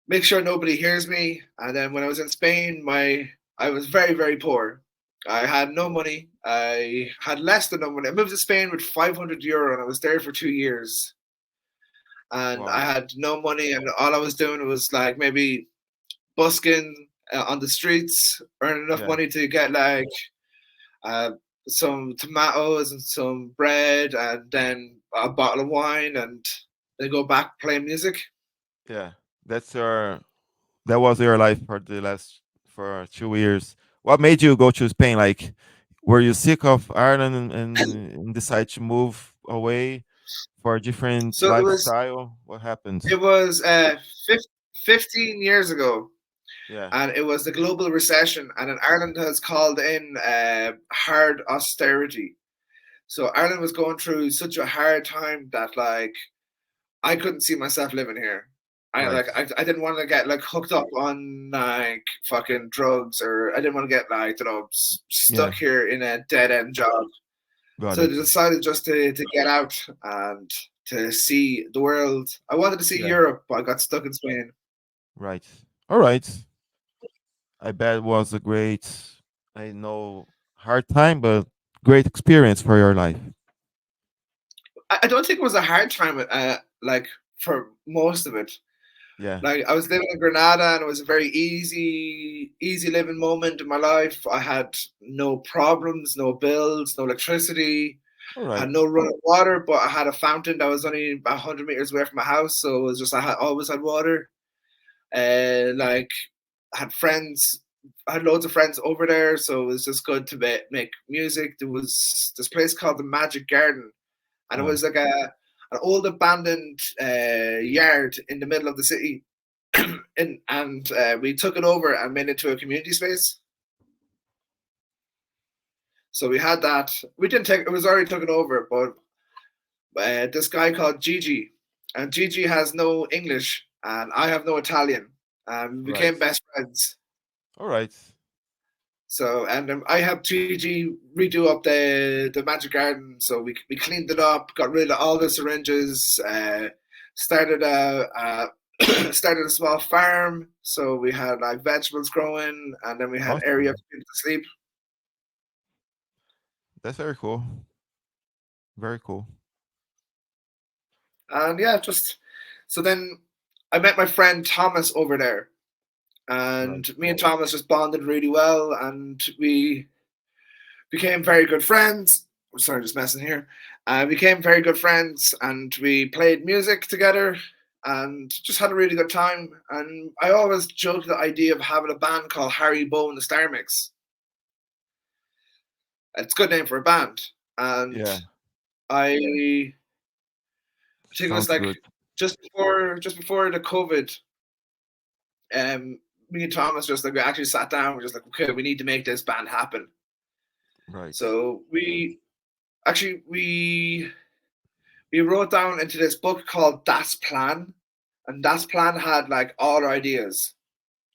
[SPEAKER 2] make sure nobody hears me. And then when I was in Spain, my I was very very poor. I had no money. I had less than no money. I moved to Spain with €500, and I was there for 2 years. And I
[SPEAKER 1] Wow.
[SPEAKER 2] had no money, and all I was doing was like maybe busking on the streets, earning enough
[SPEAKER 1] Yeah.
[SPEAKER 2] money to get like uh, some tomatoes and some bread, and then a bottle of wine, and then go back playing music.
[SPEAKER 1] Yeah. That's your that was your life for the last for 2 years. What made you go to Spain? Like, were you sick of Ireland and decide to move away for a different
[SPEAKER 2] So
[SPEAKER 1] lifestyle? What happened?
[SPEAKER 2] it was 15 years ago,
[SPEAKER 1] Yeah.
[SPEAKER 2] and it was the global recession, and then Ireland has called in hard austerity. So Ireland was going through such a hard time that like I couldn't see myself living here.
[SPEAKER 1] Right.
[SPEAKER 2] I didn't want to get like hooked up on like fucking drugs, or I didn't want to get like
[SPEAKER 1] Yeah.
[SPEAKER 2] stuck here in a dead end job.
[SPEAKER 1] Got
[SPEAKER 2] So I
[SPEAKER 1] it.
[SPEAKER 2] decided just to get out and to see the world. I wanted to see
[SPEAKER 1] Yeah.
[SPEAKER 2] Europe, but I got stuck in Spain.
[SPEAKER 1] Right. All right. I bet it was a great, I know, hard time, but great experience for your life.
[SPEAKER 2] I don't think it was a hard time. Like for most of it,
[SPEAKER 1] Yeah.
[SPEAKER 2] like I was living in Granada, and it was a very easy living moment in my life. I had no problems, no bills, no electricity.
[SPEAKER 1] All
[SPEAKER 2] I
[SPEAKER 1] right.
[SPEAKER 2] had no running water, but I had a fountain that was only about 100 meters away from my house, so it was just always had water. Like I had friends, I had loads of friends over there, so it was just good to make music. There was this place called the Magic Garden, and it
[SPEAKER 1] Uh,
[SPEAKER 2] was like an old abandoned yard in the middle of the city. And we took it over and made it into a community space. So we had that. We didn't take it was already taken over, but this guy called Gigi, and Gigi has no English, and I have no Italian. We
[SPEAKER 1] right.
[SPEAKER 2] became best friends.
[SPEAKER 1] All right.
[SPEAKER 2] So and I helped Gigi redo up the magic garden. So we cleaned it up, got rid of all the syringes, started started a small farm. So we had like vegetables growing, and then we had area
[SPEAKER 1] Awesome.
[SPEAKER 2] for people to sleep.
[SPEAKER 1] That's very cool. Very cool.
[SPEAKER 2] And yeah, just so then I met my friend Thomas over there,
[SPEAKER 1] Right.
[SPEAKER 2] and me and Thomas just bonded really well, and we became very good friends. Sorry, just messing here. Became very good friends, and we played music together, and just had a really good time. And I always joked the idea of having a band called Harry Bow and the Star Mix. It's a good name for a band, and
[SPEAKER 1] Yeah.
[SPEAKER 2] I think it was
[SPEAKER 1] Sounds
[SPEAKER 2] like
[SPEAKER 1] good.
[SPEAKER 2] just before the COVID, me and Thomas just like we actually sat down. We're just like, okay, we need to make this band happen.
[SPEAKER 1] Right.
[SPEAKER 2] So we actually we wrote down into this book called Das Plan, and Das Plan had like all our ideas.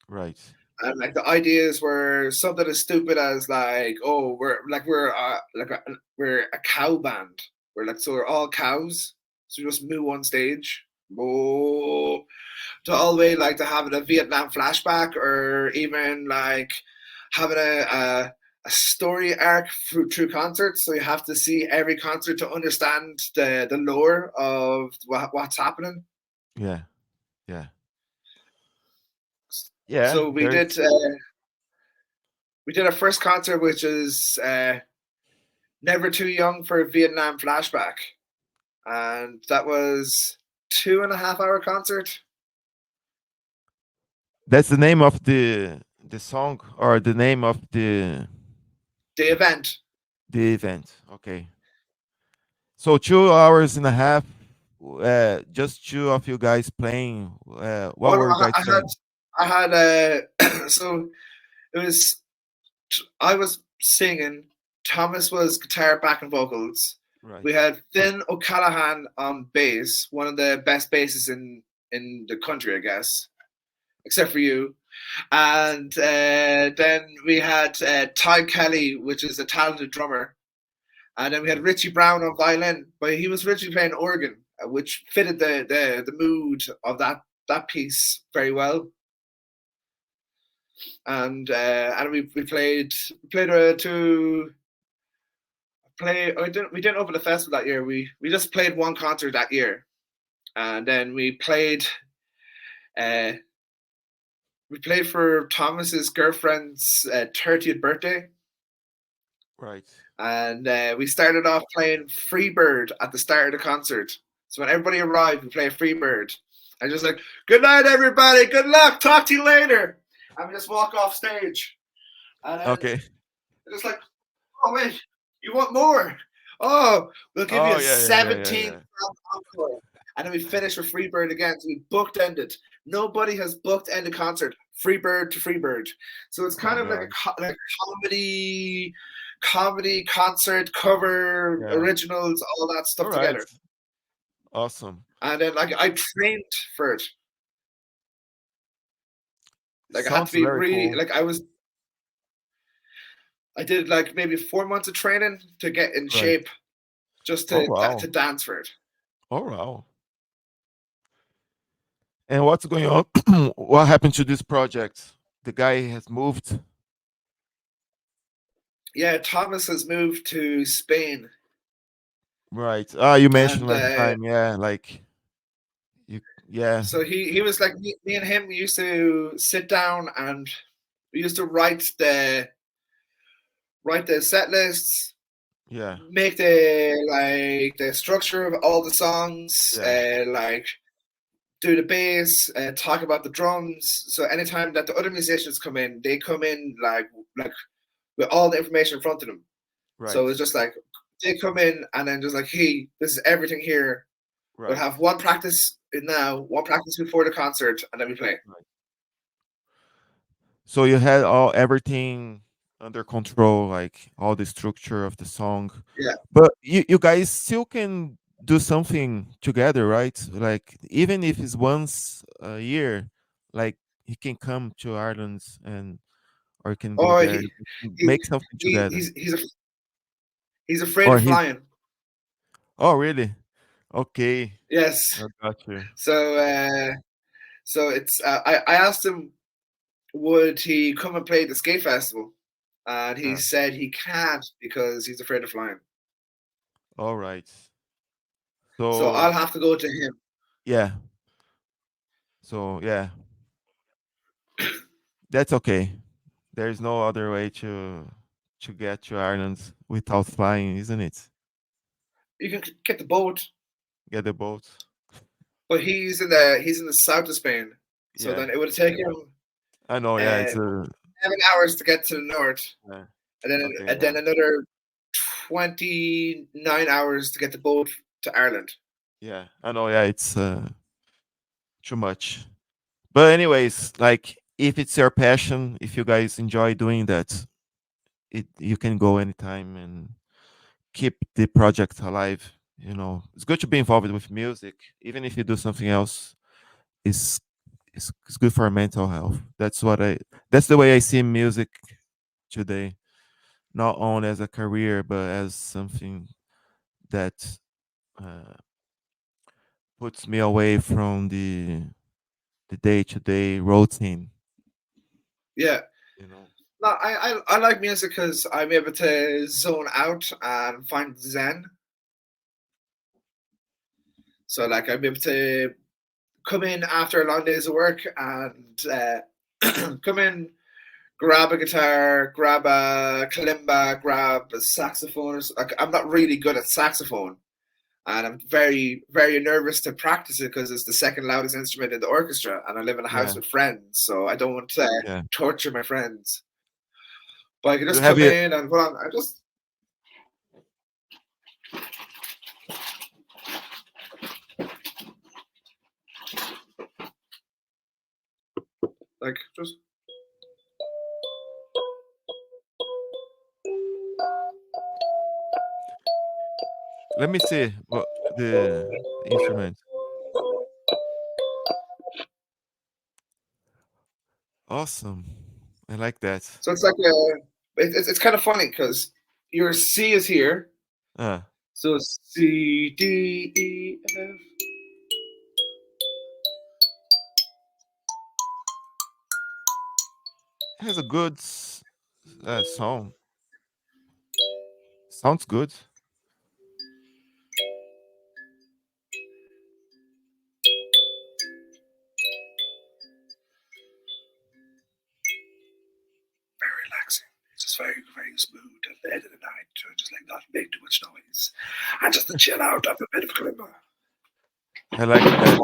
[SPEAKER 1] Right.
[SPEAKER 2] And like the ideas were something as stupid as like, oh, we're a cow band. We're all cows. So we just moo on stage. Oh, to all the way like to having a Vietnam flashback, or even like having a story arc through concerts. So you have to see every concert to understand the lore of what's happening.
[SPEAKER 1] Yeah. Yeah. Yeah.
[SPEAKER 2] So we did our first concert, which is Never Too Young for a Vietnam Flashback. And that was 2.5 hour concert.
[SPEAKER 1] That's the name of the song, or the name of the
[SPEAKER 2] event.
[SPEAKER 1] The event. Okay. So 2 hours and a half, just two of you guys playing. What were you guys playing?
[SPEAKER 2] I had so it was, I was singing, Thomas was guitar, back and vocals.
[SPEAKER 1] Right.
[SPEAKER 2] We had Finn O'Callaghan on bass, one of the best bassists in the country, I guess, except for you. And then we had Ty Kelly, which is a talented drummer. And then we had Richie Brown on violin, but he was originally playing organ, which fitted the mood of that piece very well. And we played we didn't open the festival that year. We just played one concert that year, and then we played for Thomas's girlfriend's 30th birthday.
[SPEAKER 1] Right.
[SPEAKER 2] And we started off playing Freebird at the start of the concert. So when everybody arrived, we play Freebird. I just like, good night, everybody. Good luck. Talk to you later. And we just walk off stage. And
[SPEAKER 1] Okay.
[SPEAKER 2] Just like, oh wait, you want more? Oh, we'll give you a 17th encore. And then we finish with Freebird again. So we booked ended. Nobody has booked ended concert. Freebird to Freebird. So it's kind of like a comedy concert, cover, originals, all that stuff together.
[SPEAKER 1] Awesome.
[SPEAKER 2] And then like I trained for it. Like I had to be really cool. Like I did like maybe 4 months of training to get in shape, just to dance for it.
[SPEAKER 1] Oh wow. And what's going on? What happened to this project? The guy has moved.
[SPEAKER 2] Yeah, Thomas has moved to Spain.
[SPEAKER 1] Right. You mentioned last time. Yeah, like you. Yeah.
[SPEAKER 2] So he was like me and him. We used to sit down and we used to write the set lists.
[SPEAKER 1] Yeah.
[SPEAKER 2] Make the structure of all the songs. Like do the bass. Talk about the drums. So anytime that the other musicians come in, they come in like with all the information in front of them. Right. So it's just like they come in and then just like, hey, this is everything here. Right. We'll have one practice one practice before the concert, and then we play. Right.
[SPEAKER 1] So you had everything under control, like all the structure of the song.
[SPEAKER 2] Yeah.
[SPEAKER 1] But you guys still can do something together, right? Like even if it's once a year, like he can come to Ireland or can go there, make something together.
[SPEAKER 2] He's afraid of flying.
[SPEAKER 1] Oh, really? Okay.
[SPEAKER 2] Yes.
[SPEAKER 1] I got you.
[SPEAKER 2] So it's I asked him, would he come and play the skate festival, and he said he can't because he's afraid of flying.
[SPEAKER 1] All right.
[SPEAKER 2] So I'll have to go to him.
[SPEAKER 1] Yeah. So yeah, that's okay. There's no other way to get to Ireland without flying, isn't it?
[SPEAKER 2] You can get the boat.
[SPEAKER 1] Get the boat.
[SPEAKER 2] But he's in the south of Spain, so then it would take him.
[SPEAKER 1] I know. Yeah, it's
[SPEAKER 2] 7 hours to get to the north, and then another 29 hours to get the boat to Ireland.
[SPEAKER 1] Yeah, I know. Yeah, it's too much. But anyways, like if it's your passion, if you guys enjoy doing that, it you can go anytime and keep the project alive. It's good to be involved with music, even if you do something else. It's it's good for mental health. That's the way I see music today. Not only as a career, but as something that uh, puts me away from the day to day routine.
[SPEAKER 2] Yeah.
[SPEAKER 1] You know.
[SPEAKER 2] No, I like music because I'm able to zone out and find zen. So like I'm able to come in after long days of work and come in, grab a guitar, grab a kalimba, grab a saxophone. Like I'm not really good at saxophone, and I'm very very nervous to practice it because it's the second loudest instrument in the orchestra, and I live in a house
[SPEAKER 1] Yeah,
[SPEAKER 2] with friends, so I don't want to
[SPEAKER 1] yeah.
[SPEAKER 2] torture my friends. But I can
[SPEAKER 1] You
[SPEAKER 2] just
[SPEAKER 1] have
[SPEAKER 2] come
[SPEAKER 1] it.
[SPEAKER 2] in and put on. I just like just
[SPEAKER 1] Let me see what the instrument. Awesome. I like that.
[SPEAKER 2] so it's like it's kind of funny because your C is here,
[SPEAKER 1] Uh,
[SPEAKER 2] so C D E F.
[SPEAKER 1] it has a good sound. Sounds good.
[SPEAKER 2] Very relaxing. It's just very, very smooth at the end of the night to just like not make too much noise and just to chill out after a bit of kalimba.
[SPEAKER 1] I like that.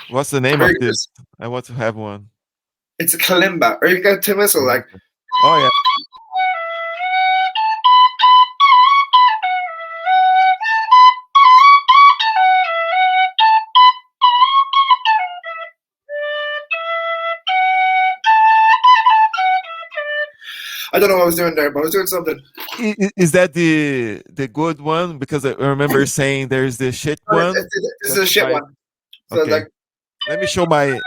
[SPEAKER 1] What's the name
[SPEAKER 2] Or you
[SPEAKER 1] of
[SPEAKER 2] can
[SPEAKER 1] this?
[SPEAKER 2] just,
[SPEAKER 1] I want to have one.
[SPEAKER 2] it's a kalimba, or you get to whistle like
[SPEAKER 1] Kalimba. Oh yeah.
[SPEAKER 2] I don't know what I was doing there, but I was doing something.
[SPEAKER 1] Is that the good one? Because I remember saying there's the shit
[SPEAKER 2] But
[SPEAKER 1] one.
[SPEAKER 2] this is
[SPEAKER 1] That's
[SPEAKER 2] a shit
[SPEAKER 1] why.
[SPEAKER 2] one. So
[SPEAKER 1] Okay.
[SPEAKER 2] like
[SPEAKER 1] Let me show my whistle.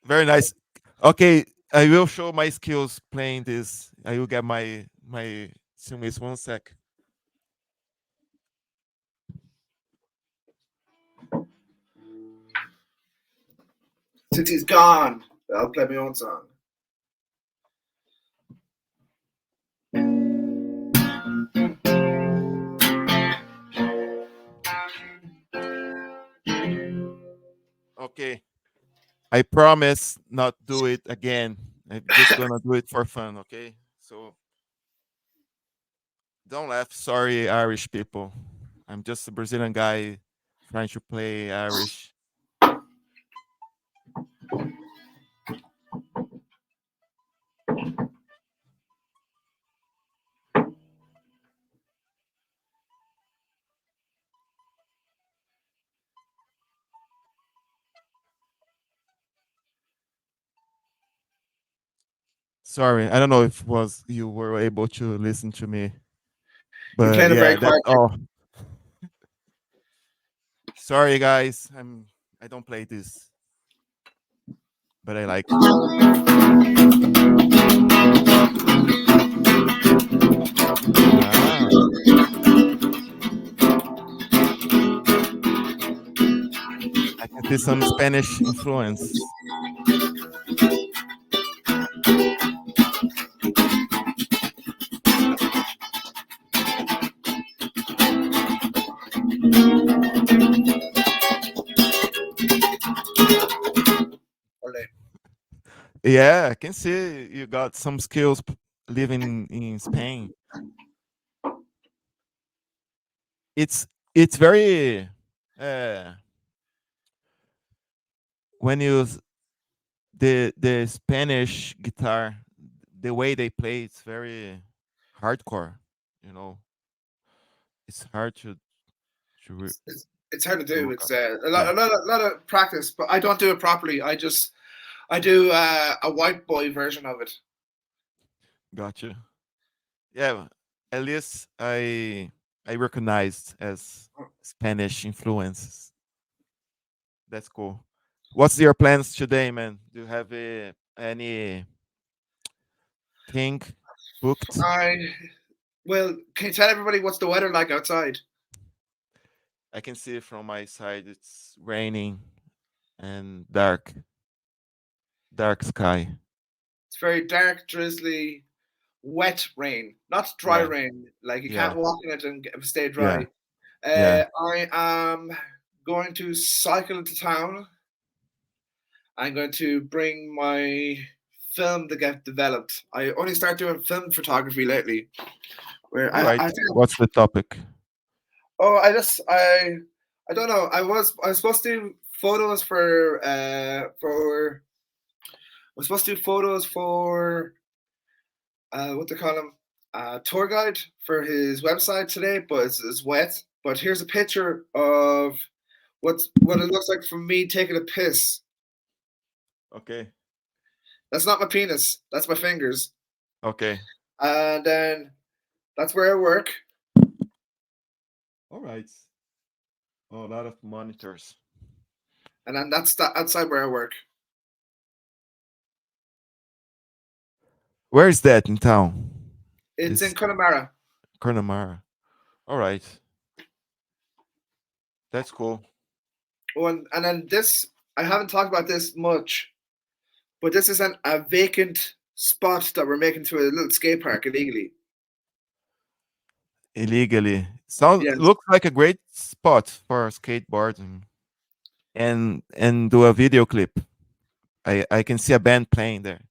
[SPEAKER 1] Very nice. Okay, I will show my skills playing this. I will get my sumis 1 sec.
[SPEAKER 2] since he's gone, I'll play my own song.
[SPEAKER 1] Okay. I promise not do it again. I'm just gonna do it for fun, okay? So don't laugh. Sorry, Irish people. I'm just a Brazilian guy trying to play Irish. Sorry, I don't know if was you were able to listen to me,
[SPEAKER 2] You're
[SPEAKER 1] but
[SPEAKER 2] playing it
[SPEAKER 1] yeah,
[SPEAKER 2] very
[SPEAKER 1] that's
[SPEAKER 2] quiet.
[SPEAKER 1] all. Sorry, guys. I don't play this, but I like. Ah, I can see some Spanish influence. Yeah, I can see you got some skills living in Spain. It's very uh when you the Spanish guitar, the way they play, it's very hardcore. You know, it's hard to re-
[SPEAKER 2] It's hard to
[SPEAKER 1] to
[SPEAKER 2] do.
[SPEAKER 1] work
[SPEAKER 2] It's
[SPEAKER 1] on. Yeah,
[SPEAKER 2] a lot of practice, but I don't do it properly. I do a white boy version of it.
[SPEAKER 1] gotcha. Yeah, at least I recognized as Spanish influences. That's cool. What's your plans today, man? Do you have any thing booked?
[SPEAKER 2] I Well, can you tell everybody what's the weather like outside?
[SPEAKER 1] I can see from my side it's raining and dark sky.
[SPEAKER 2] It's very dark, drizzly, wet rain, not dry
[SPEAKER 1] Yeah,
[SPEAKER 2] rain. Like you
[SPEAKER 1] yeah,
[SPEAKER 2] can't walk in it and stay
[SPEAKER 1] yeah,
[SPEAKER 2] dry.
[SPEAKER 1] yeah.
[SPEAKER 2] I am going to cycle into town. I'm going to bring my film to get developed. I only started doing film photography lately. Where
[SPEAKER 1] All right.
[SPEAKER 2] I think
[SPEAKER 1] What's the topic?
[SPEAKER 2] oh I don't know. I was supposed to do photos for I was supposed to do photos for what they call him, tour guide for his website today, but it's wet. But here's a picture of what it looks like from me taking a piss.
[SPEAKER 1] Okay.
[SPEAKER 2] That's not my penis. That's my fingers.
[SPEAKER 1] Okay.
[SPEAKER 2] And then that's where I work.
[SPEAKER 1] All right. Oh, a lot of monitors.
[SPEAKER 2] And then that's outside where I work.
[SPEAKER 1] Where is that in town?
[SPEAKER 2] It's in
[SPEAKER 1] This
[SPEAKER 2] Connemara.
[SPEAKER 1] Connemara. All right. That's cool.
[SPEAKER 2] Oh, and then this, I haven't talked about this much, but this is a vacant spot that we're making to a little skate park illegally.
[SPEAKER 1] Illegally. Sounds
[SPEAKER 2] Yes.
[SPEAKER 1] looks like a great spot for skateboarding and do a video clip. I can see a band playing there,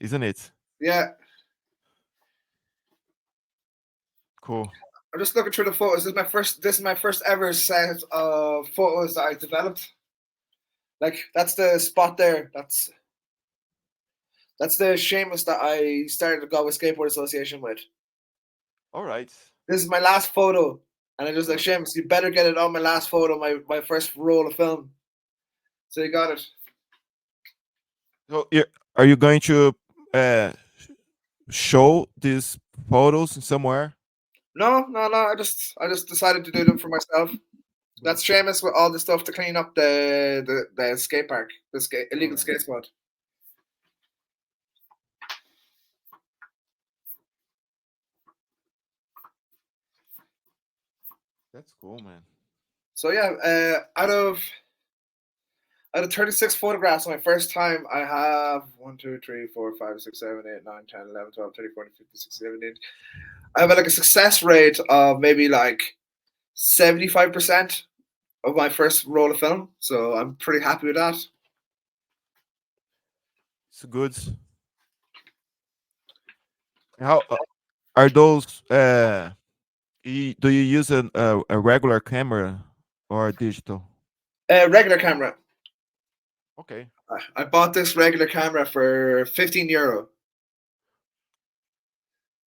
[SPEAKER 1] isn't it?
[SPEAKER 2] Yeah.
[SPEAKER 1] Cool.
[SPEAKER 2] I'm just looking through the photos. This is my first ever set of photos that I developed. Like that's the spot there. That's the Seamus that I started the Galway Skateboard Association with.
[SPEAKER 1] All right.
[SPEAKER 2] This is my last photo. And I just like,
[SPEAKER 1] Uh,
[SPEAKER 2] Seamus, you better get it on my last photo, my first roll of film. So you got it.
[SPEAKER 1] So, are you going to uh, show these photos somewhere?
[SPEAKER 2] No. I just decided to do them for myself.
[SPEAKER 1] Good.
[SPEAKER 2] That's Seamus with all the stuff to clean up the skate park, the
[SPEAKER 1] All
[SPEAKER 2] illegal
[SPEAKER 1] right.
[SPEAKER 2] skate spot.
[SPEAKER 1] That's cool, man.
[SPEAKER 2] So yeah, out of 36 photographs, my first time, I have 1, 2, 3, 4, 5, 6, 7, 8, 9, 10, 11, 12, 13, 14, 15, 16, 17. I have like a success rate of maybe like 75% of my first roll of film. So I'm pretty happy with that.
[SPEAKER 1] It's good. How are those? Do you use a regular camera or digital?
[SPEAKER 2] Regular camera.
[SPEAKER 1] Okay.
[SPEAKER 2] I bought this regular camera for €15.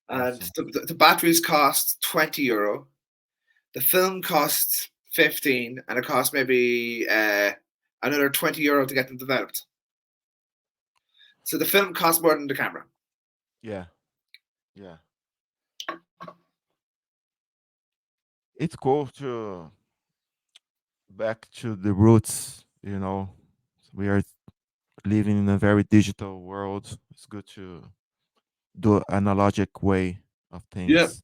[SPEAKER 2] And
[SPEAKER 1] Awesome.
[SPEAKER 2] the batteries cost €20. The film costs 15, and it costs maybe another €20 to get them developed. So the film costs more than the camera.
[SPEAKER 1] Yeah. Yeah. It's cool to back to the roots. We are living in a very digital world. It's good to do analogic way of
[SPEAKER 2] Yeah.
[SPEAKER 1] things.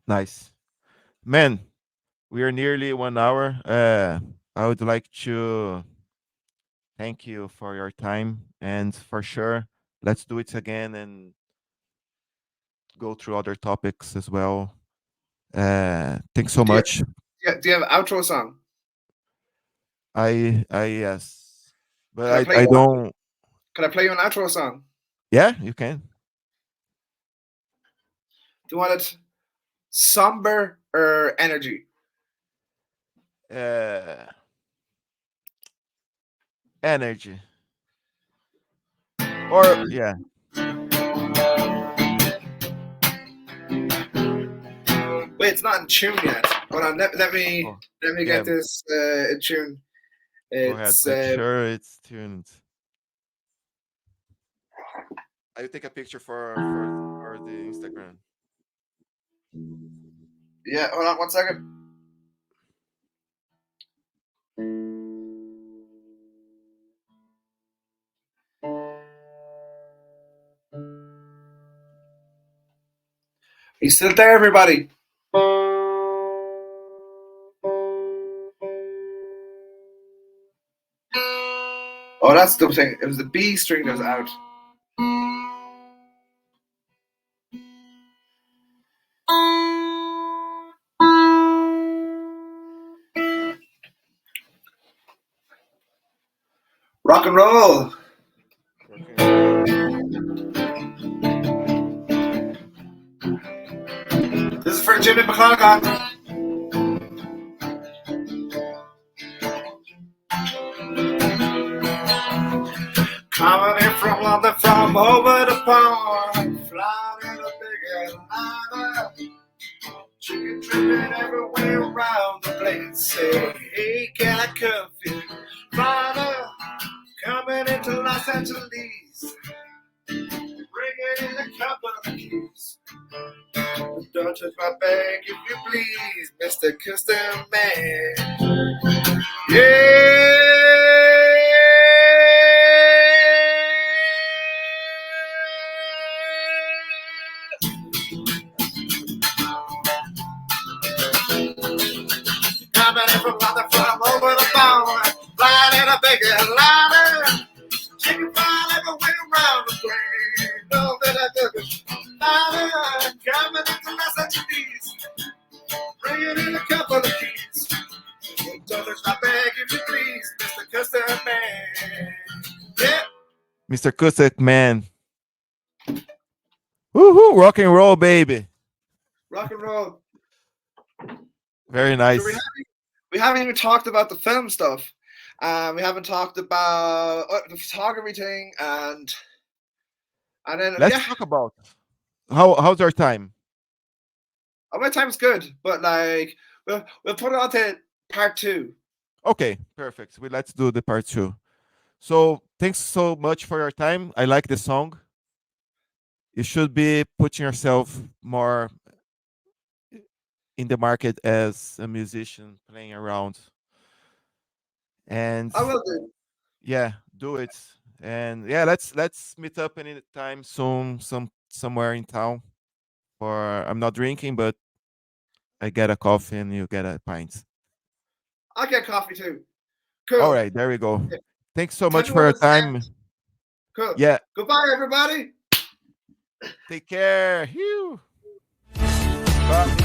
[SPEAKER 1] Nice, man. We are nearly 1 hour. I would like to thank you for your time, and for sure, let's do it again and go through other topics as well. Thanks so
[SPEAKER 2] Do you,
[SPEAKER 1] much.
[SPEAKER 2] do you have an outro song?
[SPEAKER 1] I yes, but
[SPEAKER 2] Can I play
[SPEAKER 1] I
[SPEAKER 2] you?
[SPEAKER 1] don't.
[SPEAKER 2] Can I play you an outro song?
[SPEAKER 1] Yeah, you can.
[SPEAKER 2] Do you want it somber or energy?
[SPEAKER 1] Uh, energy. Or yeah.
[SPEAKER 2] Wait, it's not in tune yet. Hold on, let me
[SPEAKER 1] Oh,
[SPEAKER 2] get
[SPEAKER 1] yeah.
[SPEAKER 2] this in tune.
[SPEAKER 1] Go ahead.
[SPEAKER 2] It's
[SPEAKER 1] Make sure it's tuned. I'll take a picture for the Instagram.
[SPEAKER 2] yeah. Hold on 1 second. Are you still there, everybody? Oh, that's the thing. It was the B string that was out. Rock and roll. This is for Jimmy McConaughey. Coming in from London, from over the pond, flying in a big airliner, chicken dripping everywhere around the place. Say, hey, can I come for you? Flying, coming into Los Angeles, bringing in a couple of keys. Don't touch my bag if you please, Mr. Custom Man. Yeah. Coming in from London, from over the phone, flying in a big airliner, chicken flying everywhere around the plane. Know that I took it. Coming into Los Angeles, bringing in a couple of keys. Don't touch my bag if you please, Mr. Custom Man. Yeah.
[SPEAKER 1] Mr. Kusek Man. Woohoo! Rock and roll, baby.
[SPEAKER 2] Rock and roll.
[SPEAKER 1] Very nice.
[SPEAKER 2] So we haven't even talked about the film stuff. We haven't talked about the photography thing, and then
[SPEAKER 1] Let's talk about how's our time.
[SPEAKER 2] Oh, my time's good, but like we'll put it on to part 2.
[SPEAKER 1] Okay, perfect. Let's do the part 2. So thanks so much for your time. I like the song. You should be putting yourself more in the market as a musician playing around. And
[SPEAKER 2] I will do.
[SPEAKER 1] yeah, do it. And yeah, let's meet up any time soon, somewhere in town. For I'm not drinking, but I get a coffee and you get a pint.
[SPEAKER 2] I'll get coffee too. Cool.
[SPEAKER 1] All right, there we go.
[SPEAKER 2] Okay.
[SPEAKER 1] Thanks so much for your time.
[SPEAKER 2] Cool.
[SPEAKER 1] Yeah.
[SPEAKER 2] Goodbye, everybody.
[SPEAKER 1] Take care. Bye.